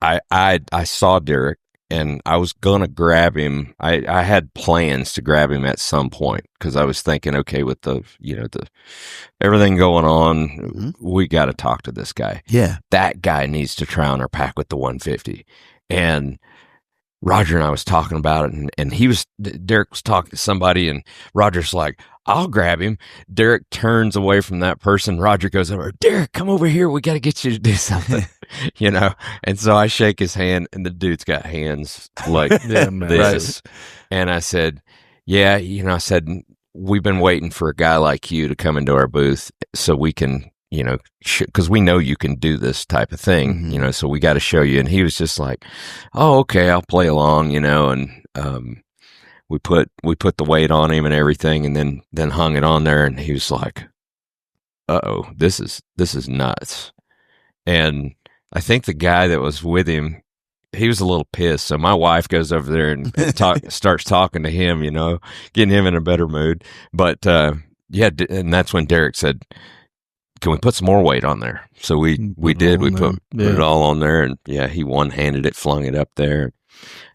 I saw Derek and I was gonna grab him. I had plans to grab him at some point because I was thinking, okay, with the everything going on, we got to talk to this guy. Yeah, that guy needs to try on our pack with the 150. And Roger and I was talking about it, and Derek was talking to somebody, and Roger's like, I'll grab him. Derek turns away from that person. Roger goes over, Derek, come over here. We got to get you to do something, And so I shake his hand, and the dude's got hands like this. And I said, yeah, I said, we've been waiting for a guy like you to come into our booth so we can, because we know you can do this type of thing, so we got to show you. And he was just like, oh, okay, I'll play along, and we put the weight on him and everything, and then hung it on there, and he was like, uh-oh, this is nuts. And I think the guy that was with him, he was a little pissed. So my wife goes over there and starts talking to him, getting him in a better mood. But and that's when Derek said, can we put some more weight on there? So we did. We put it all on there, and he one-handed it, flung it up there.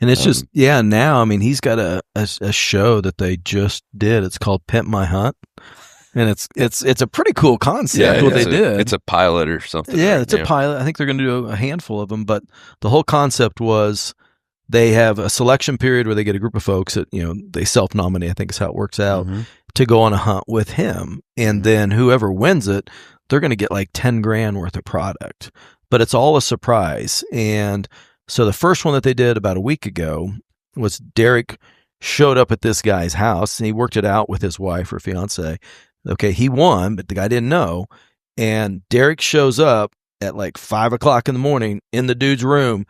And it's just now, I mean, he's got a show that they just did. It's called Pimp My Hunt. And it's a pretty cool concept what they did. It's a pilot or something. Yeah, it's a pilot. I think they're going to do a handful of them, but the whole concept was they have a selection period where they get a group of folks that, they self-nominate, I think is how it works out, to go on a hunt with him. And then whoever wins it, they're going to get like 10 grand worth of product, but it's all a surprise. And so the first one that they did about a week ago was Derek showed up at this guy's house and he worked it out with his wife or fiance. Okay, he won, but the guy didn't know. And Derek shows up at like 5:00 in the morning in the dude's room.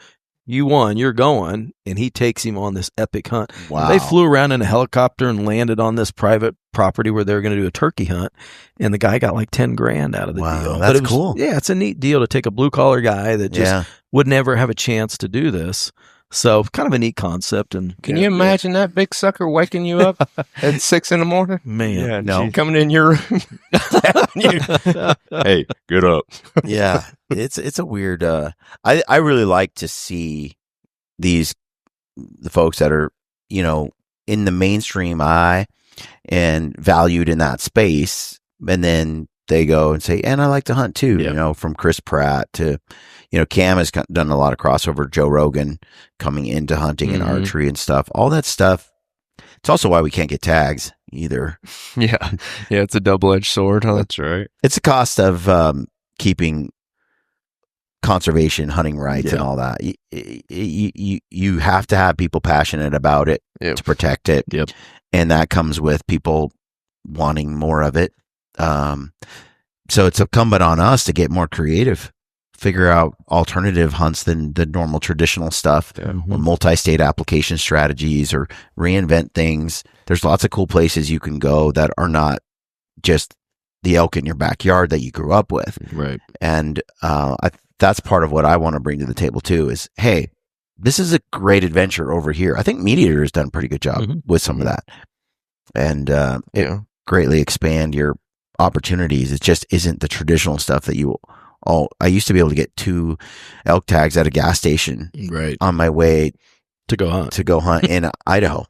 You won, you're going. And he takes him on this epic hunt. Wow. They flew around in a helicopter and landed on this private property where they were going to do a turkey hunt. And the guy got like 10 grand out of the Wow, deal. that's But cool. Yeah, it's a neat deal to take a blue collar guy that just would never have a chance to do this. So kind of a neat concept. And Can you imagine that big sucker waking you up at 6 in the morning? Man, Yeah, no. Coming in your room. Hey, get up. Yeah, it's a weird. I really like to see the folks that are in the mainstream eye and valued in that space, and then they go and say, and I like to hunt too. Yeah. From Chris Pratt to Cam has done a lot of crossover. Joe Rogan coming into hunting and archery and stuff. All that stuff. It's also why we can't get tags either. Yeah. Yeah. It's a double-edged sword. Huh? That's right. It's a cost of keeping conservation, hunting rights, and all that. You have to have people passionate about it to protect it. Yep. And that comes with people wanting more of it. So it's incumbent on us to get more creative, figure out alternative hunts than the normal traditional stuff, or multi-state application strategies, or reinvent things. There's lots of cool places you can go that are not just the elk in your backyard that you grew up with. Right. And that's part of what I want to bring to the table too is, hey, this is a great adventure over here. I think Meat Eater has done a pretty good job with some of that. And it greatly expand your opportunities. It just isn't the traditional stuff that I used to be able to get 2 elk tags at a gas station on my way to go hunt in Idaho.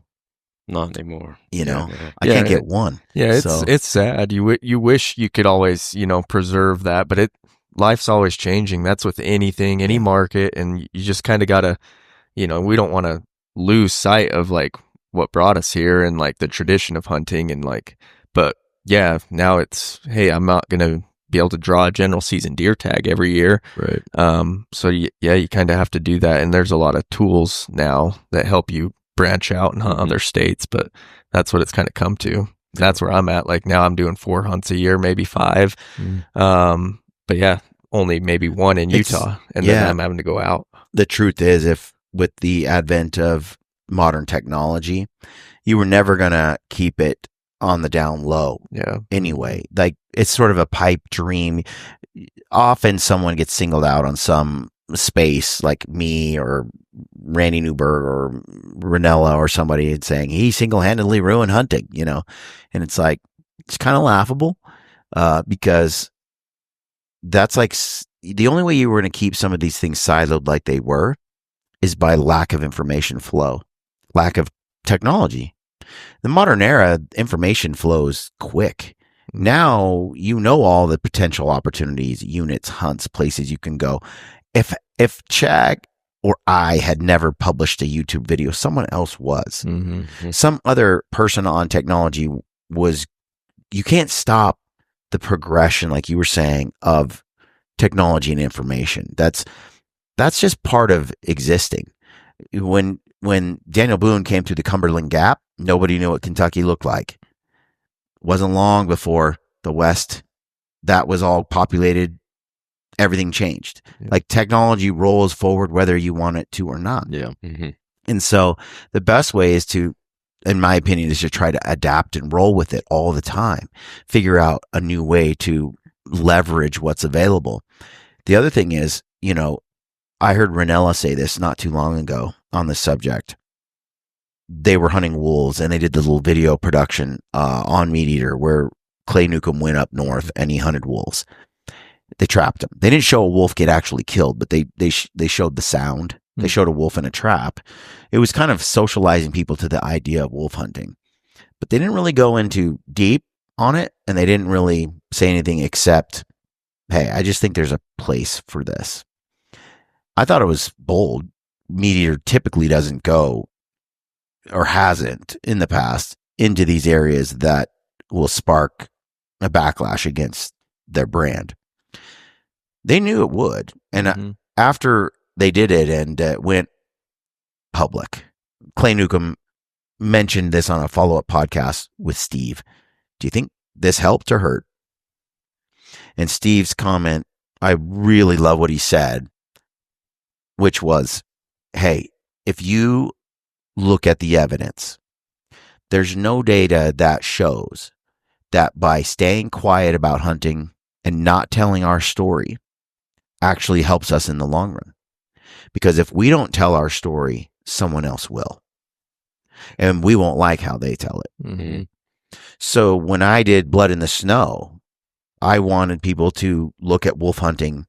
Not anymore. I can't get one. Yeah, it's sad. You wish you could always, preserve that, but life's always changing. That's with anything, any market, and you just kind of gotta, we don't want to lose sight of like what brought us here and like the tradition of hunting and like, but yeah, now it's, hey, I'm not gonna be able to draw a general season deer tag every year. Right. So you kind of have to do that, and there's a lot of tools now that help you branch out and hunt other states, but that's what it's kind of come to. That's where I'm at. Like now I'm doing 4 hunts a year, maybe 5. But yeah, only maybe 1 in Utah, and then I'm having to go out. The truth is, if with the advent of modern technology, you were never going to keep it on the down low. Yeah. Anyway, like it's sort of a pipe dream. Often someone gets singled out on some space, like me or Randy Newberg or Ranella or somebody, and saying he single-handedly ruined hunting, and it's like, it's kind of laughable because that's like the only way you were going to keep some of these things siloed like they were is by lack of information flow, lack of technology. The modern era, information flows quick. Now all the potential opportunities, units, hunts, places you can go. If Chag or I had never published a YouTube video, someone else was. Some other person on technology was. You can't stop the progression, like you were saying, of technology and information. That's just part of existing. When Daniel Boone came through the Cumberland Gap, nobody knew what Kentucky looked like. Wasn't long before the West, that was all populated. Everything changed. Like technology rolls forward whether you want it to or not. Yeah. And so the best way is to, in my opinion, is to try to adapt and roll with it all the time. Figure out a new way to leverage what's available. The other thing is, I heard Ranella say this not too long ago on this subject. They were hunting wolves and they did the little video production on Meat Eater where Clay Newcomb went up north and he hunted wolves. They trapped him. They didn't show a wolf get actually killed, but they showed the sound. They showed a wolf in a trap. It was kind of socializing people to the idea of wolf hunting, but they didn't really go into deep on it, and they didn't really say anything except, hey, I just think there's a place for this. I thought it was bold. Meat Eater typically doesn't go, or hasn't in the past, into these areas that will spark a backlash against their brand. They knew it would. And after they did it and went public, Clay Newcomb mentioned this on a follow-up podcast with Steve. Do you think this helped or hurt? And Steve's comment I really love what he said, which was, hey, if you look at the evidence, there's no data that shows that by staying quiet about hunting and not telling our story actually helps us in the long run. Because if we don't tell our story, someone else will. And we won't like how they tell it. Mm-hmm. So when I did Blood in the Snow, I wanted people to look at wolf hunting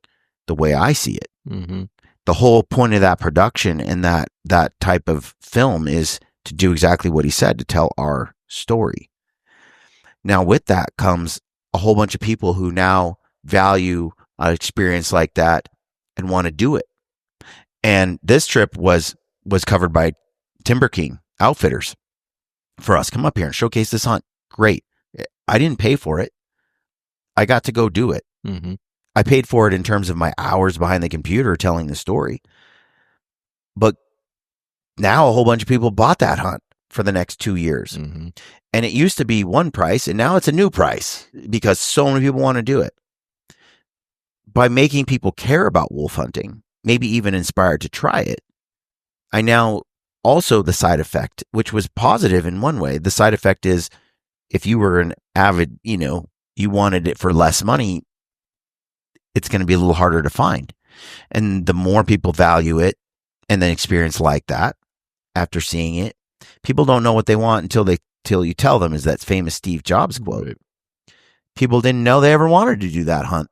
the way I see it. Mm-hmm. The whole point of that production and that type of film is to do exactly what he said, to tell our story. Now, with that comes a whole bunch of people who now value an experience like that and want to do it. And this trip was covered by Timber King Outfitters for us. Come up here and showcase this hunt. Great. I didn't pay for it. I got to go do it. Mm-hmm. I paid for it in terms of my hours behind the computer telling the story. But now a whole bunch of people bought that hunt for the next 2 years. Mm-hmm. And it used to be one price, and now it's a new price because so many people want to do it. By making people care about wolf hunting, maybe even inspired to try it, I now also the side effect, which was positive in one way, the side effect is if you were an avid, you wanted it for less money, it's going to be a little harder to find. And the more people value it and then experience like that after seeing it, people don't know what they want until you tell them, is that famous Steve Jobs quote. Right. People didn't know they ever wanted to do that hunt.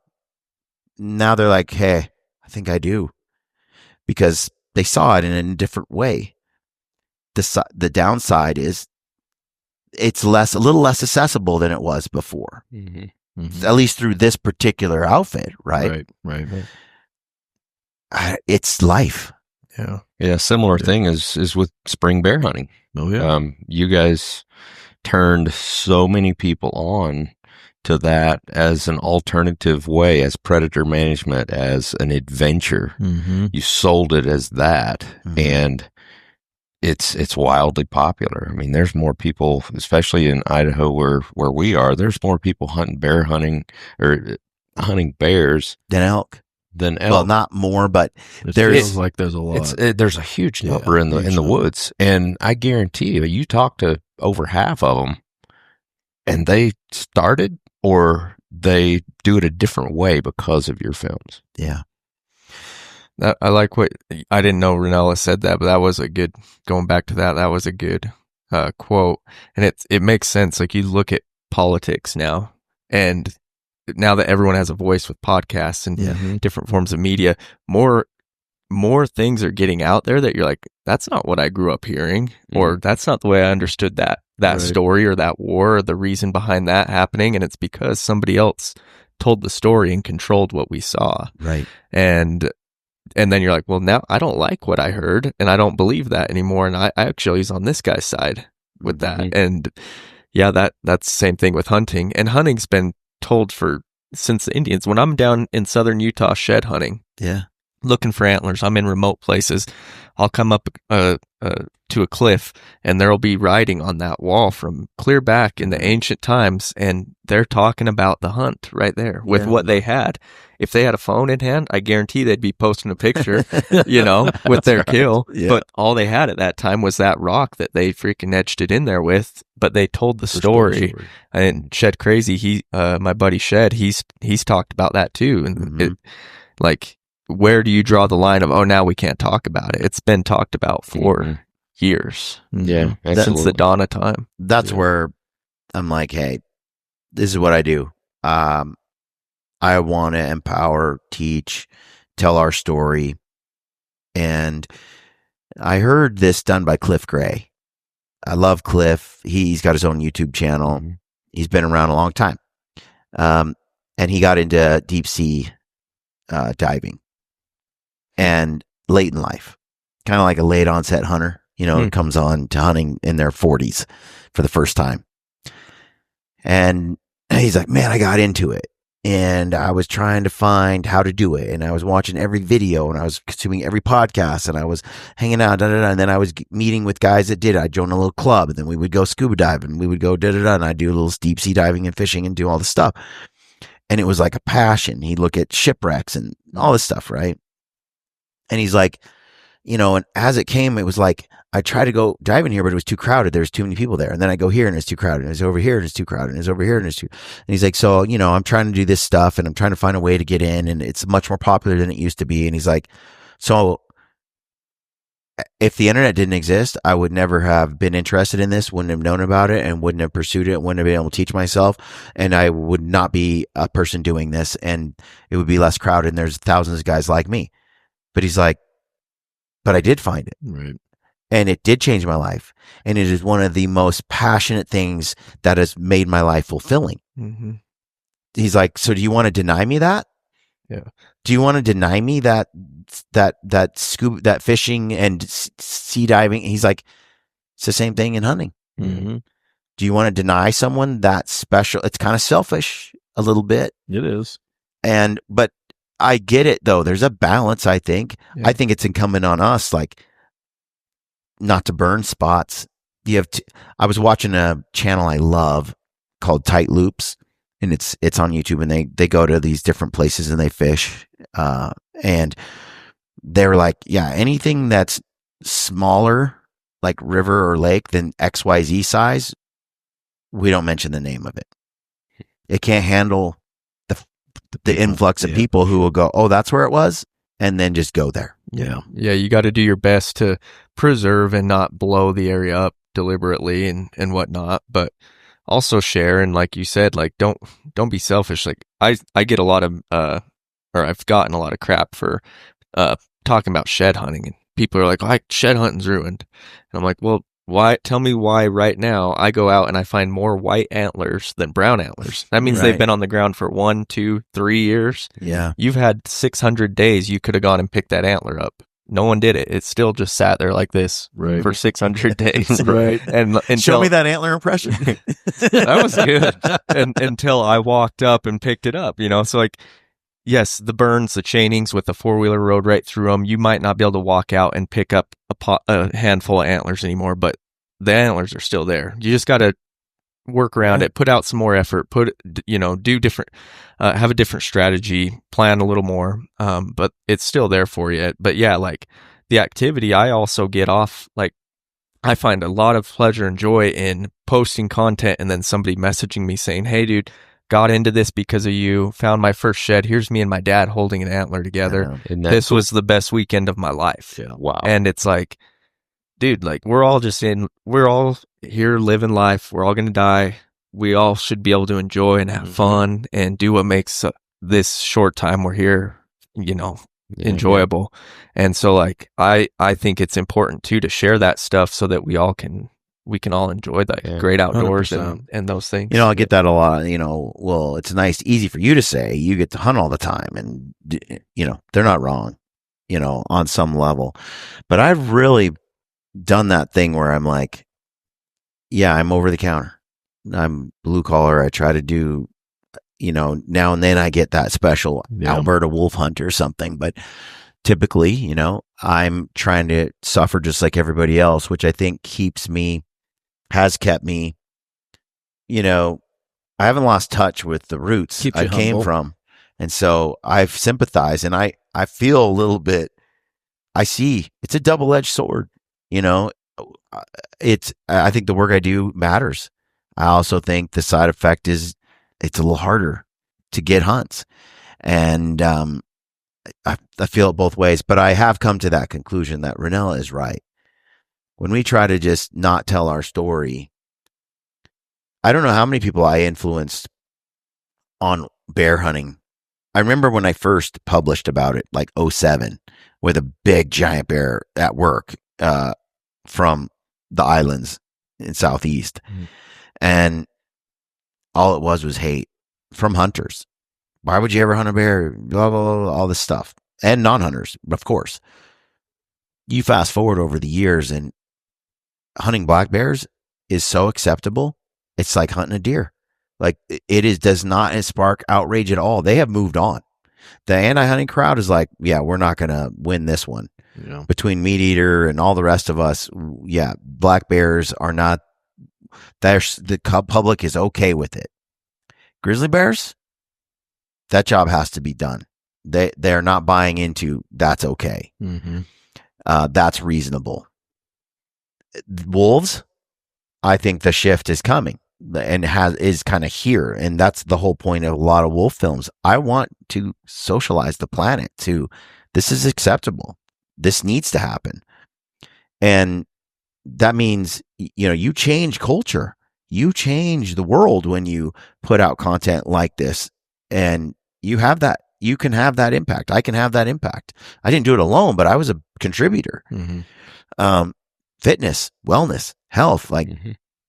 Now they're like, hey, I think I do. Because they saw it in a different way. The downside is it's a little less accessible than it was before. Mm-hmm. Mm-hmm. At least through this particular outfit, right? Right. It's life. Yeah. Yeah. Similar thing is with spring bear hunting. Oh yeah. You guys turned so many people on to that as an alternative way, as predator management, as an adventure. Mm-hmm. You sold it as that, and it's wildly popular. I mean, there's more people, especially in Idaho where we are. There's more people hunting bears Than elk. Well, not more, but feels like there's a lot. There's a huge number in the woods, and I guarantee you talk to over half of them, and they started or they do it a different way because of your films. Yeah. I like what I didn't know Ranella said that, but that was a good, going back to that was a good quote. And it makes sense. Like, you look at politics now, and now that everyone has a voice with podcasts and different forms of media, more things are getting out there that you're like, that's not what I grew up hearing, or that's not the way I understood that right. story or that war or the reason behind that happening. And it's because somebody else told the story and controlled what we saw. Right. And then you're like, well, now I don't like what I heard and I don't believe that anymore. And I actually was on this guy's side with that. And yeah, that's the same thing with hunting. And hunting's been told since the Indians. When I'm down in southern Utah shed hunting, looking for antlers, I'm in remote places. I'll come up to a cliff, and there'll be writing on that wall from clear back in the ancient times, and they're talking about the hunt right there with what they had. If they had a phone in hand, I guarantee they'd be posting a picture, with their kill. Yeah. But all they had at that time was that rock that they freaking etched it in there with. But they told the story. And Shed Crazy, my buddy Shed, he's talked about that too. And where do you draw the line of, oh, now we can't talk about it? It's been talked about for years. Yeah, since the dawn of time. That's where I'm like, hey, this is what I do. I want to empower, teach, tell our story. And I heard this done by Cliff Gray. I love Cliff. He's got his own YouTube channel. He's been around a long time. And he got into deep sea diving and late in life, kind of like a late onset hunter, comes on to hunting in their 40s for the first time. And he's like, man, I got into it. And I was trying to find how to do it. And I was watching every video, and I was consuming every podcast, and I was hanging out, and then I was meeting with guys that did it. I'd join a little club, and then we would go scuba diving, and we would go and I'd do a little deep sea diving and fishing and do all the stuff. And it was like a passion. He'd look at shipwrecks and all this stuff, right? And he's like, and as it came, it was like, I tried to go diving here, but it was too crowded. There's too many people there. And then I go here and it's too crowded. And it's over here and it's too crowded. And it's over here and it's too. And he's like, so, I'm trying to do this stuff and I'm trying to find a way to get in, and it's much more popular than it used to be. And he's like, so if the internet didn't exist, I would never have been interested in this, wouldn't have known about it, and wouldn't have pursued it, wouldn't have been able to teach myself. And I would not be a person doing this, and it would be less crowded. And there's thousands of guys like me. But he's like, but I did find it. Right. And it did change my life. And it is one of the most passionate things that has made my life fulfilling. Mm-hmm. He's like, so do you want to deny me that? Yeah. Do you want to deny me that scuba, that fishing and sea diving? He's like, it's the same thing in hunting. Mm-hmm. Do you want to deny someone that special? It's kind of selfish a little bit. It is. But I get it though. There's a balance, I think. Yeah. I think it's incumbent on us, like, not to burn spots. I was watching a channel I love called Tight Loops, and it's on YouTube, and they go to these different places and they fish. And they're like, yeah, anything that's smaller, like river or lake, than XYZ size, we don't mention the name of it. It can't handle the influx of people who will go, oh, that's where it was, and then just go there. Yeah. Yeah, you got to do your best to preserve and not blow the area up deliberately and whatnot, but also share. And like you said, like, don't be selfish. Like I get a lot of, or I've gotten a lot of crap for talking about shed hunting, and people are like, oh, shed hunting's ruined. And I'm like, well, why? Tell me why right now I go out and I find more white antlers than brown antlers. That means they've been on the ground for 1, 2, 3 years. Yeah. You've had 600 days. You could have gone and picked that antler up. No one did it. It still just sat there like this for 600 days. Right. And show me that antler impression. That was good. And until I walked up and picked it up, So like, yes, the burns, the chainings with the 4-wheeler rode right through them. You might not be able to walk out and pick up a handful of antlers anymore, but the antlers are still there. You just got to work around it, put out some more effort, do different, have a different strategy, plan a little more, but it's still there for you. But yeah, like the activity, I also get off, like, I find a lot of pleasure and joy in posting content and then somebody messaging me saying, hey dude, got into this because of you, found my first shed. Here's me and my dad holding an antler together. This was the best weekend of my life. Yeah. Wow. And it's like, dude, like we're all here living life. We're all going to die. We all should be able to enjoy and have fun and do what makes this short time we're here, enjoyable. And so like, I think it's important too, to share that stuff so that we can all enjoy the great outdoors and those things. I get that a lot. Well, it's easy for you to say. You get to hunt all the time, and they're not wrong, on some level. But I've really done that thing where I'm like, yeah, I'm over the counter. I'm blue collar. I try to do, now and then I get that special Alberta wolf hunt or something, but typically, I'm trying to suffer just like everybody else, which I think has kept me, I haven't lost touch with the roots I came from. And so I've sympathized, and I feel a little bit, I see it's a double-edged sword. I think the work I do matters. I also think the side effect is it's a little harder to get hunts. And I feel it both ways, but I have come to that conclusion that Ranella is right. When we try to just not tell our story, I don't know how many people I influenced on bear hunting. I remember when I first published about it, like 2007, with a big giant bear at work from the islands in Southeast. And all it was hate from hunters. Why would you ever hunt a bear? Blah, blah, blah, all this stuff. And non-hunters, of course. You fast forward over the years, and hunting black bears is so acceptable. It's like hunting a deer. Like, does not spark outrage at all. They have moved on. The anti-hunting crowd is like, yeah, we're not going to win this one. Between Meat Eater and all the rest of us, yeah, black bears are not, the public is okay with it. Grizzly bears, That job has to be done. They're not buying into that's okay. Mm-hmm. That's reasonable. Wolves, I think the shift is coming and is kind of here, and that's the whole point of a lot of wolf films. I want to socialize the planet to this is acceptable. This needs to happen, and that means you change culture, you change the world when you put out content like this, and you can have that impact. I can have that impact. I didn't do it alone, but I was a contributor. Mm-hmm. Fitness, wellness, health, like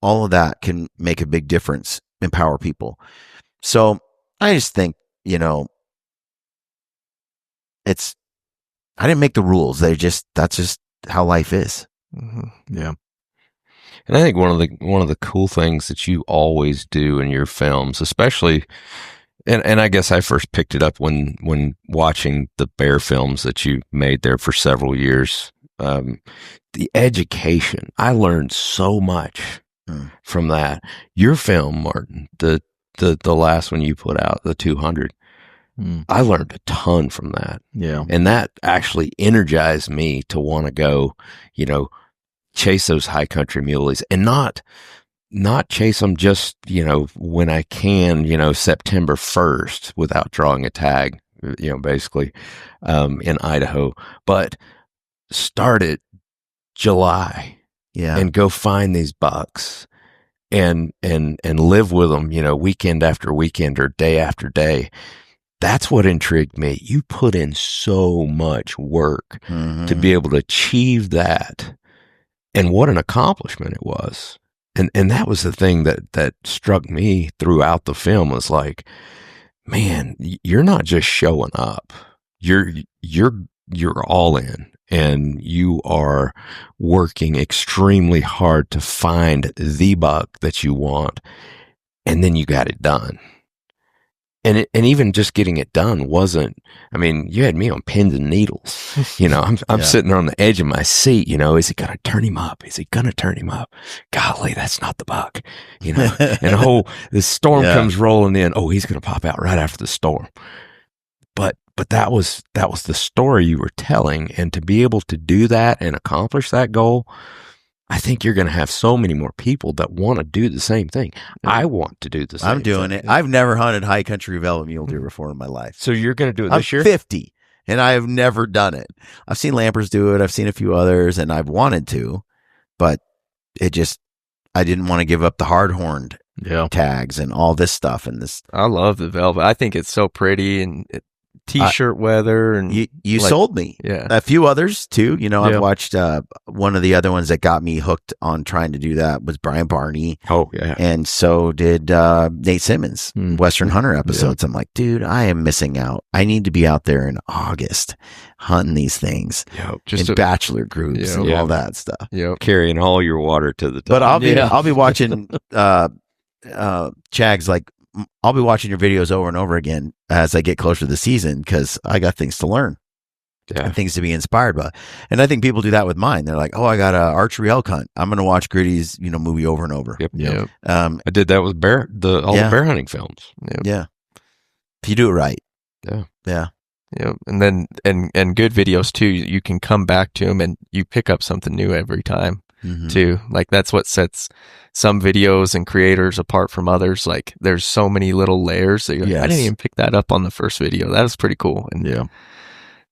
all of that can make a big difference, empower people. So I just think, I didn't make the rules. That's just how life is. Mm-hmm. Yeah. And I think one of the cool things that you always do in your films, especially, and I guess I first picked it up when watching the bear films that you made there for several years. The education, I learned so much from that. Your film, Martin, the last one you put out, the 200, I learned a ton from that. Yeah. And that actually energized me to want to go, chase those high country muleys and not chase them just, when I can, September 1st without drawing a tag, basically, in Idaho, but start it July, and go find these bucks and live with them, weekend after weekend or day after day. That's what intrigued me. You put in so much work to be able to achieve that, and what an accomplishment it was. And that was the thing that struck me throughout the film, was like, man, you're not just showing up. You're all in. And you are working extremely hard to find the buck that you want, and then you got it done. And even just getting it done wasn't. I mean, you had me on pins and needles. I'm sitting on the edge of my seat. Is he gonna turn him up? Is he gonna turn him up? Golly, that's not the buck. And the storm comes rolling in. Oh, he's gonna pop out right after the storm. But that was the story you were telling, and to be able to do that and accomplish that goal, I think you're going to have so many more people that want to do the same thing. I want to do the same thing. I'm doing it. I've never hunted high country velvet mule deer before in my life. So you're going to do it this year? I'm 50, and I have never done it. I've seen Lampers do it. I've seen a few others, and I've wanted to, but I didn't want to give up the hard-horned tags and all this stuff. And this, I love the velvet. I think it's so pretty, and T-shirt weather, and you sold me. Yeah, a few others too. I've watched one of the other ones that got me hooked on trying to do that was Brian Barney. Oh yeah, and so did Nate Simmons. Western Hunter episodes. I'm like, dude, I am missing out. I need to be out there in August hunting these things, just in bachelor groups and all that stuff. Carrying all your water to the top. But I'll be watching Chags, like I'll be watching your videos over and over again as I get closer to the season, because I got things to learn and things to be inspired by. And I think people do that with mine. They're like, oh, I got a archery elk hunt. I'm going to watch Gritty's, movie over and over. Yep. I did that with the bear hunting films. Yeah. If you do it right. Yeah. Yeah. And then, and good videos too, you can come back to them and you pick up something new every time. Too. Like that's what sets some videos and creators apart from others. Like there's so many little layers that I didn't even pick that up on the first video. That was pretty cool. And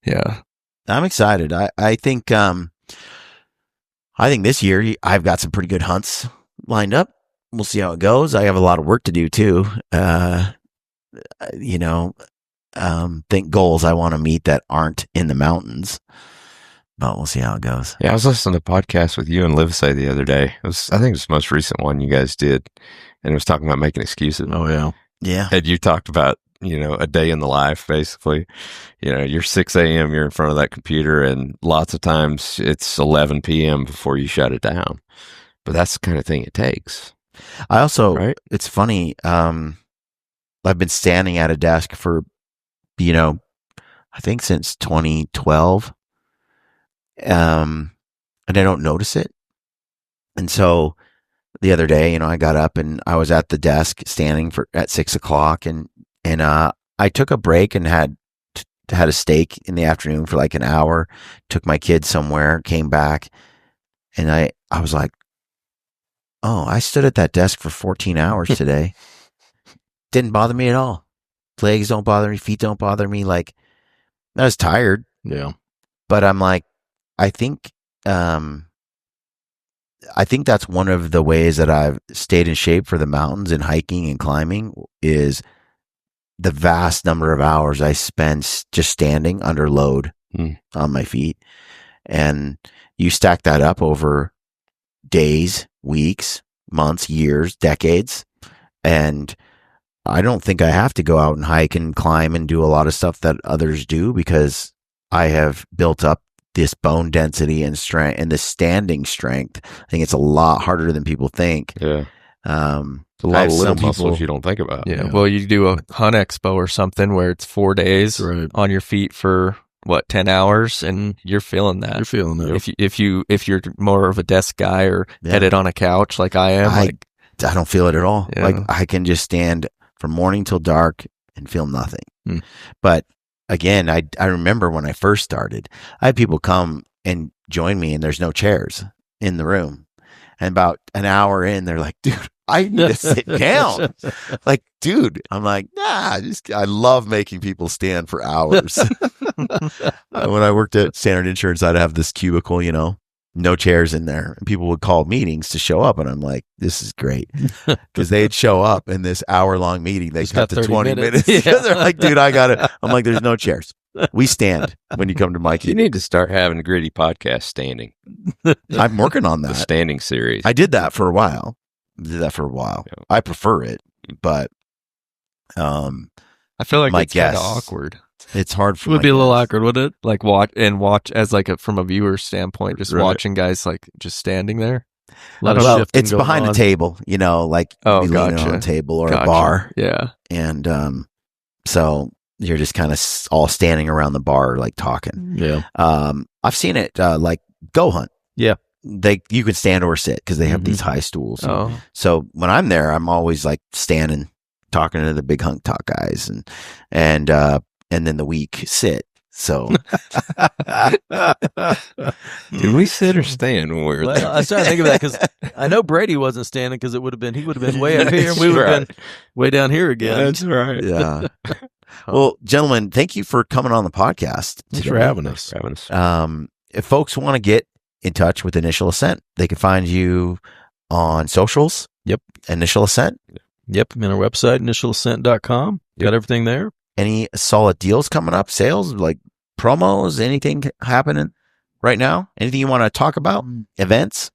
yeah. I'm excited. I think this year I've got some pretty good hunts lined up. We'll see how it goes. I have a lot of work to do too. Think goals I want to meet that aren't in the mountains. But we'll see how it goes. Yeah, I was listening to a podcast with you and Livesay the other day. I think it was the most recent one you guys did, and it was talking about making excuses. Oh yeah, yeah. And you talked about a day in the life, basically. You're 6 a.m. You're in front of that computer, and lots of times it's 11 p.m. before you shut it down. But that's the kind of thing it takes. I also, it's funny. I've been standing at a desk for, I think since 2012. And I don't notice it. And so the other day, I got up and I was at the desk standing at 6 o'clock, and I took a break and had a steak in the afternoon for like an hour, took my kids somewhere, came back, and I was like, oh, I stood at that desk for 14 hours today. Didn't bother me at all. Legs don't bother me, feet don't bother me. Like, I was tired. Yeah. But I'm like, I think that's one of the ways that I've stayed in shape for the mountains and hiking and climbing is the vast number of hours I spend just standing under load on my feet. And you stack that up over days, weeks, months, years, decades. And I don't think I have to go out and hike and climb and do a lot of stuff that others do because I have built up this bone density and strength and this standing strength. I think it's a lot harder than people think. Yeah. It's a lot of little muscles you don't think about. Yeah. Well, you do a hunt expo or something where it's 4 days on your feet for 10 hours, and you're feeling that. You're feeling that. If you're more of a desk guy or headed on a couch like I am, I don't feel it at all. Yeah. Like I can just stand from morning till dark and feel nothing. But again, I remember when I first started, I had people come and join me and there's no chairs in the room. And about an hour in, they're like, dude, I need to sit down. Like, dude, I'm like, nah, I love making people stand for hours. When I worked at Standard Insurance, I'd have this cubicle, no chairs in there. And people would call meetings to show up. And I'm like, this is great. Because they'd show up in this hour-long meeting. They cut to 20 minutes. Yeah. They're like, dude, I got it. I'm like, there's no chairs. We stand when you come to my You meeting. need to start having a Gritty podcast standing. I'm working on The that. standing series. I did that for a while. Yeah. I prefer it. But I feel like my it's kind of guess- awkward. it's hard for It would my be a little guests. awkward, wouldn't it? Like watch as like from a viewer standpoint, just Right. watching guys like just standing there. A lot of Well, shifting it's going behind on. a table, like Oh, you leaning gotcha. on a table or Gotcha. a bar. Yeah. And so you're just kind of all standing around the bar, like talking. Yeah. I've seen it like GOHUNT. Yeah. You can stand or sit because they have these high stools. Oh. So when I'm there, I'm always like standing, talking to the big hunk talk guys, and then the weak sit. So Did we sit or stand when we were there? Well, I was trying to think of that because I know Brady wasn't standing because he would have been way up here and we would have been way down here again. That's right. yeah. Well, gentlemen, thank you for coming on the podcast. Thanks today. for having us. If folks want to get in touch with Initial Ascent, they can find you on socials. Yep. Initial Ascent. Yep. On our website, initialascent.com. Got everything there. Any solid deals coming up? Sales, like promos, anything happening right now? Anything you want to talk about? Events?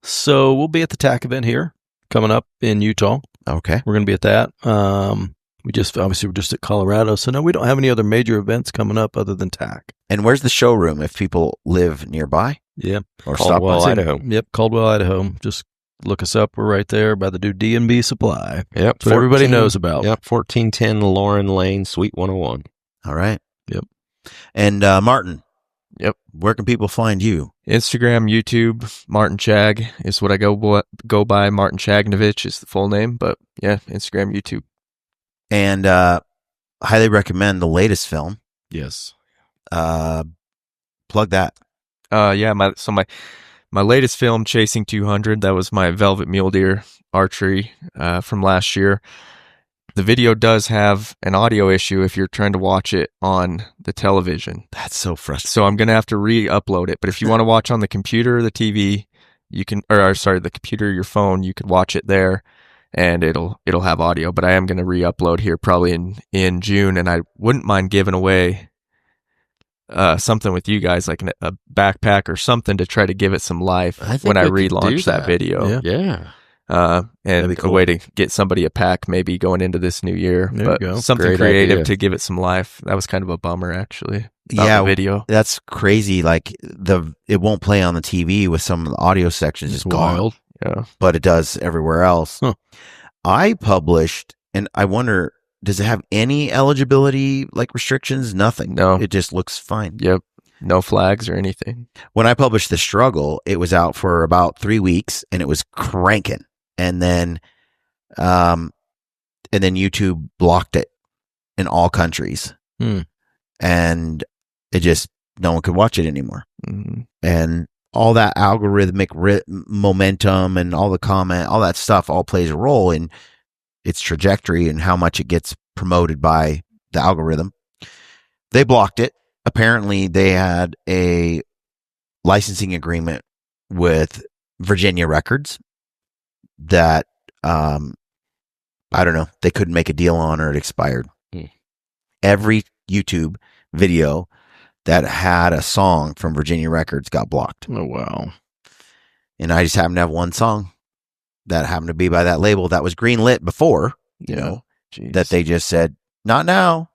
So we'll be at the TAC event here coming up in Utah. Okay. We're going to be at that. We're just at Colorado. So no, we don't have any other major events coming up other than TAC. And where's the showroom if people live nearby Yeah. or Caldwell, stop by? Idaho. Yep. Caldwell, Idaho. Just look us up. We're right there by the new D&B Supply. Yep. That's what everybody knows about. Yep. 1410 Lauren Lane, Suite 101. All right. Yep. And Martin. Yep. Where can people find you? Instagram, YouTube, Martin Chag is what I go by. Martin Chagnovich is the full name, but yeah, Instagram, YouTube. And highly recommend the latest film. Yes. Plug that. Yeah, my latest film, Chasing 200, that was my Velvet Mule Deer archery from last year. The video does have an audio issue if you're trying to watch it on the television. That's so frustrating. So I'm going to have to re-upload it. But if you want to watch on the computer or the TV, you can, the computer or your phone, you could watch it there and it'll have audio. But I am going to re-upload here probably in June, and I wouldn't mind giving away something with you guys, like a backpack or something to try to give it some life when I we could do relaunch that that. video. Yeah. Yeah. And be cool. a way to get somebody a pack maybe going into this new year. There But you go. something Great creative idea. to give it some life. That was kind of a bummer, actually. about Yeah, the video. That's crazy. Like it won't play on the TV with some of the audio sections It's just gone, wild. Yeah. but it does everywhere else. Huh. I published, and I wonder, does it have any eligibility like restrictions? Nothing. No. It just looks fine. Yep. No flags or anything. When I published The Struggle, it was out for about 3 weeks and it was cranking. And then YouTube blocked it. in all countries. Hmm. And it just, no one could watch it anymore. Mm-hmm. And all that algorithmic momentum and all the comment, all that stuff all plays a role in its trajectory and how much it gets promoted by the algorithm. They blocked it. Apparently they had a licensing agreement with Virginia Records that, I don't know, they couldn't make a deal on, or it expired. Every YouTube video that had a song from Virginia Records got blocked. Oh, wow. And I just happened to have one song that happened to be by that label that was greenlit before, you know, that they just said, not now.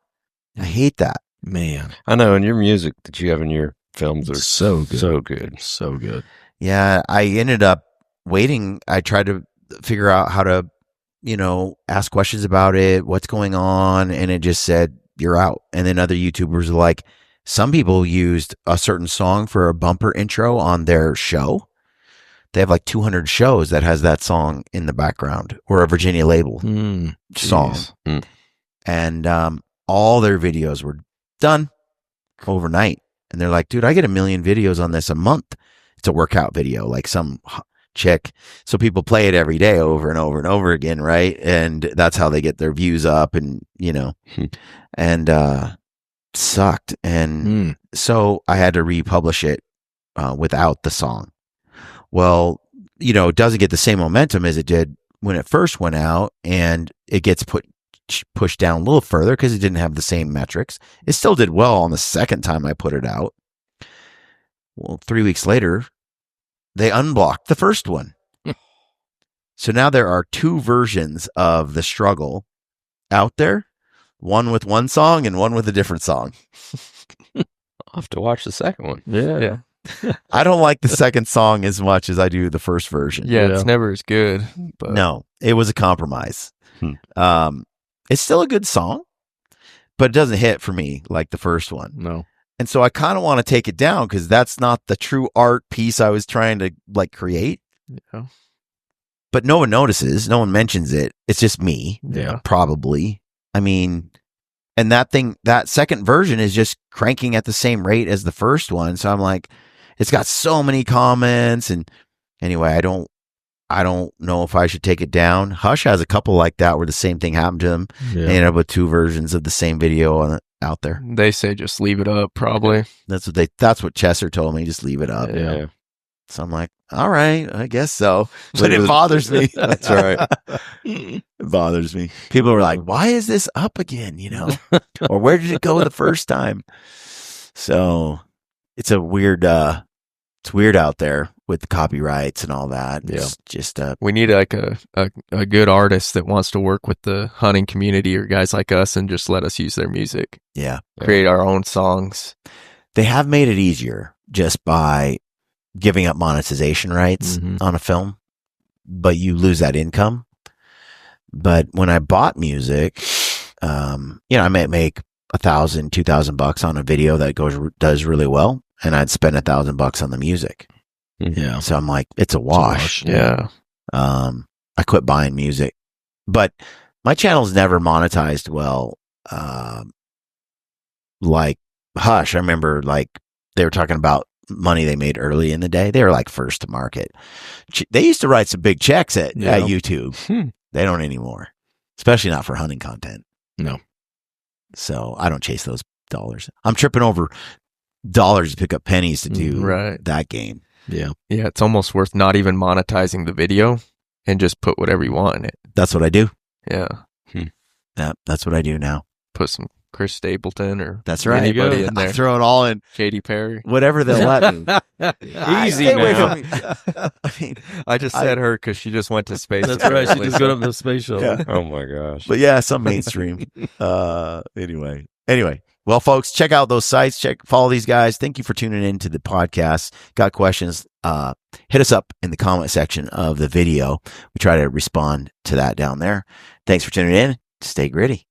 I hate that. Man. I know. And your music that you have in your films are So good. So good. So good. Yeah, I ended up waiting. I tried to figure out how to, you know, ask questions about it, what's going on, and it just said, you're out. And then other YouTubers are like, some people used a certain song for a bumper intro on their show. They have like 200 shows that has that song in the background, or a Virginia label song. And all their videos were done overnight. And they're like, dude, I get 1 million videos on this a month. It's a workout video, like some chick. So people play it every day over and over and over again, right? And that's how they get their views up, and, you know, and sucked. And so I had to republish it without the song. Well, you know, it doesn't get the same momentum as it did when it first went out, and it gets pushed down a little further because it didn't have the same metrics. It still did well on the second time I put it out. Well, 3 weeks later, they unblocked the first one. So now there are 2 versions of The Struggle out there, one with one song and one with a different song. I'll have to watch the second one. Yeah. I don't like the second song as much as I do the first version. Yeah, it's never as good. But No, it was a compromise. It's still a good song, but it doesn't hit for me like the first one. No. And so I kind of want to take it down because that's not the true art piece I was trying to like create. Yeah. But no one notices. No one mentions it. It's just me. Yeah. Probably. I mean, and that second version is just cranking at the same rate as the first one. So I'm like, it's got so many comments. And anyway, I don't know if I should take it down. Hush has a couple like that where the same thing happened to him. Yeah. They ended up with 2 versions of the same video out there. they say just leave it up, probably. That's what Chesser told me. Just leave it up. Yeah. So I'm like, all right, I guess so. But it bothers me. That's right. It bothers me. People were like, why is this up again? You know, or where did it go the first time? So it's a weird, it's weird out there with the copyrights and all that. Yeah. It's just, We need like a good artist that wants to work with the hunting community or guys like us and just let us use their music. yeah. Create our own songs. They have made it easier just by giving up monetization rights Mhm. on a film, but you lose that income. But when I bought music, you know, I might make $1,000, $2,000 on a video that does really well, and I'd spend $1,000 on the music. Yeah. So I'm like, it's a wash. Yeah. I quit buying music, but my channel's never monetized well. Like Hush, I remember like they were talking about money they made early in the day. They were like first to market. They used to write some big checks at YouTube. They don't anymore, especially not for hunting content. No. So I don't chase those dollars. I'm tripping over dollars to pick up pennies to do that game. Yeah. Yeah, it's almost worth not even monetizing the video and just put whatever you want in it. That's what I do. Yeah. That's what I do now. Put some Chris Stapleton or That's right. anybody in I there. throw it all in. Katy Perry. Whatever they'll let me. Easy Stay away now. from me. I mean, I just said her because she just went to space. That's right. She just got up to the space shuttle. Yeah. Oh my gosh. but yeah, some mainstream. Anyway. Well, folks, check out those sites. Follow these guys. Thank you for tuning in to the podcast. Got questions? Hit us up in the comment section of the video. We try to respond to that down there. Thanks for tuning in. Stay gritty.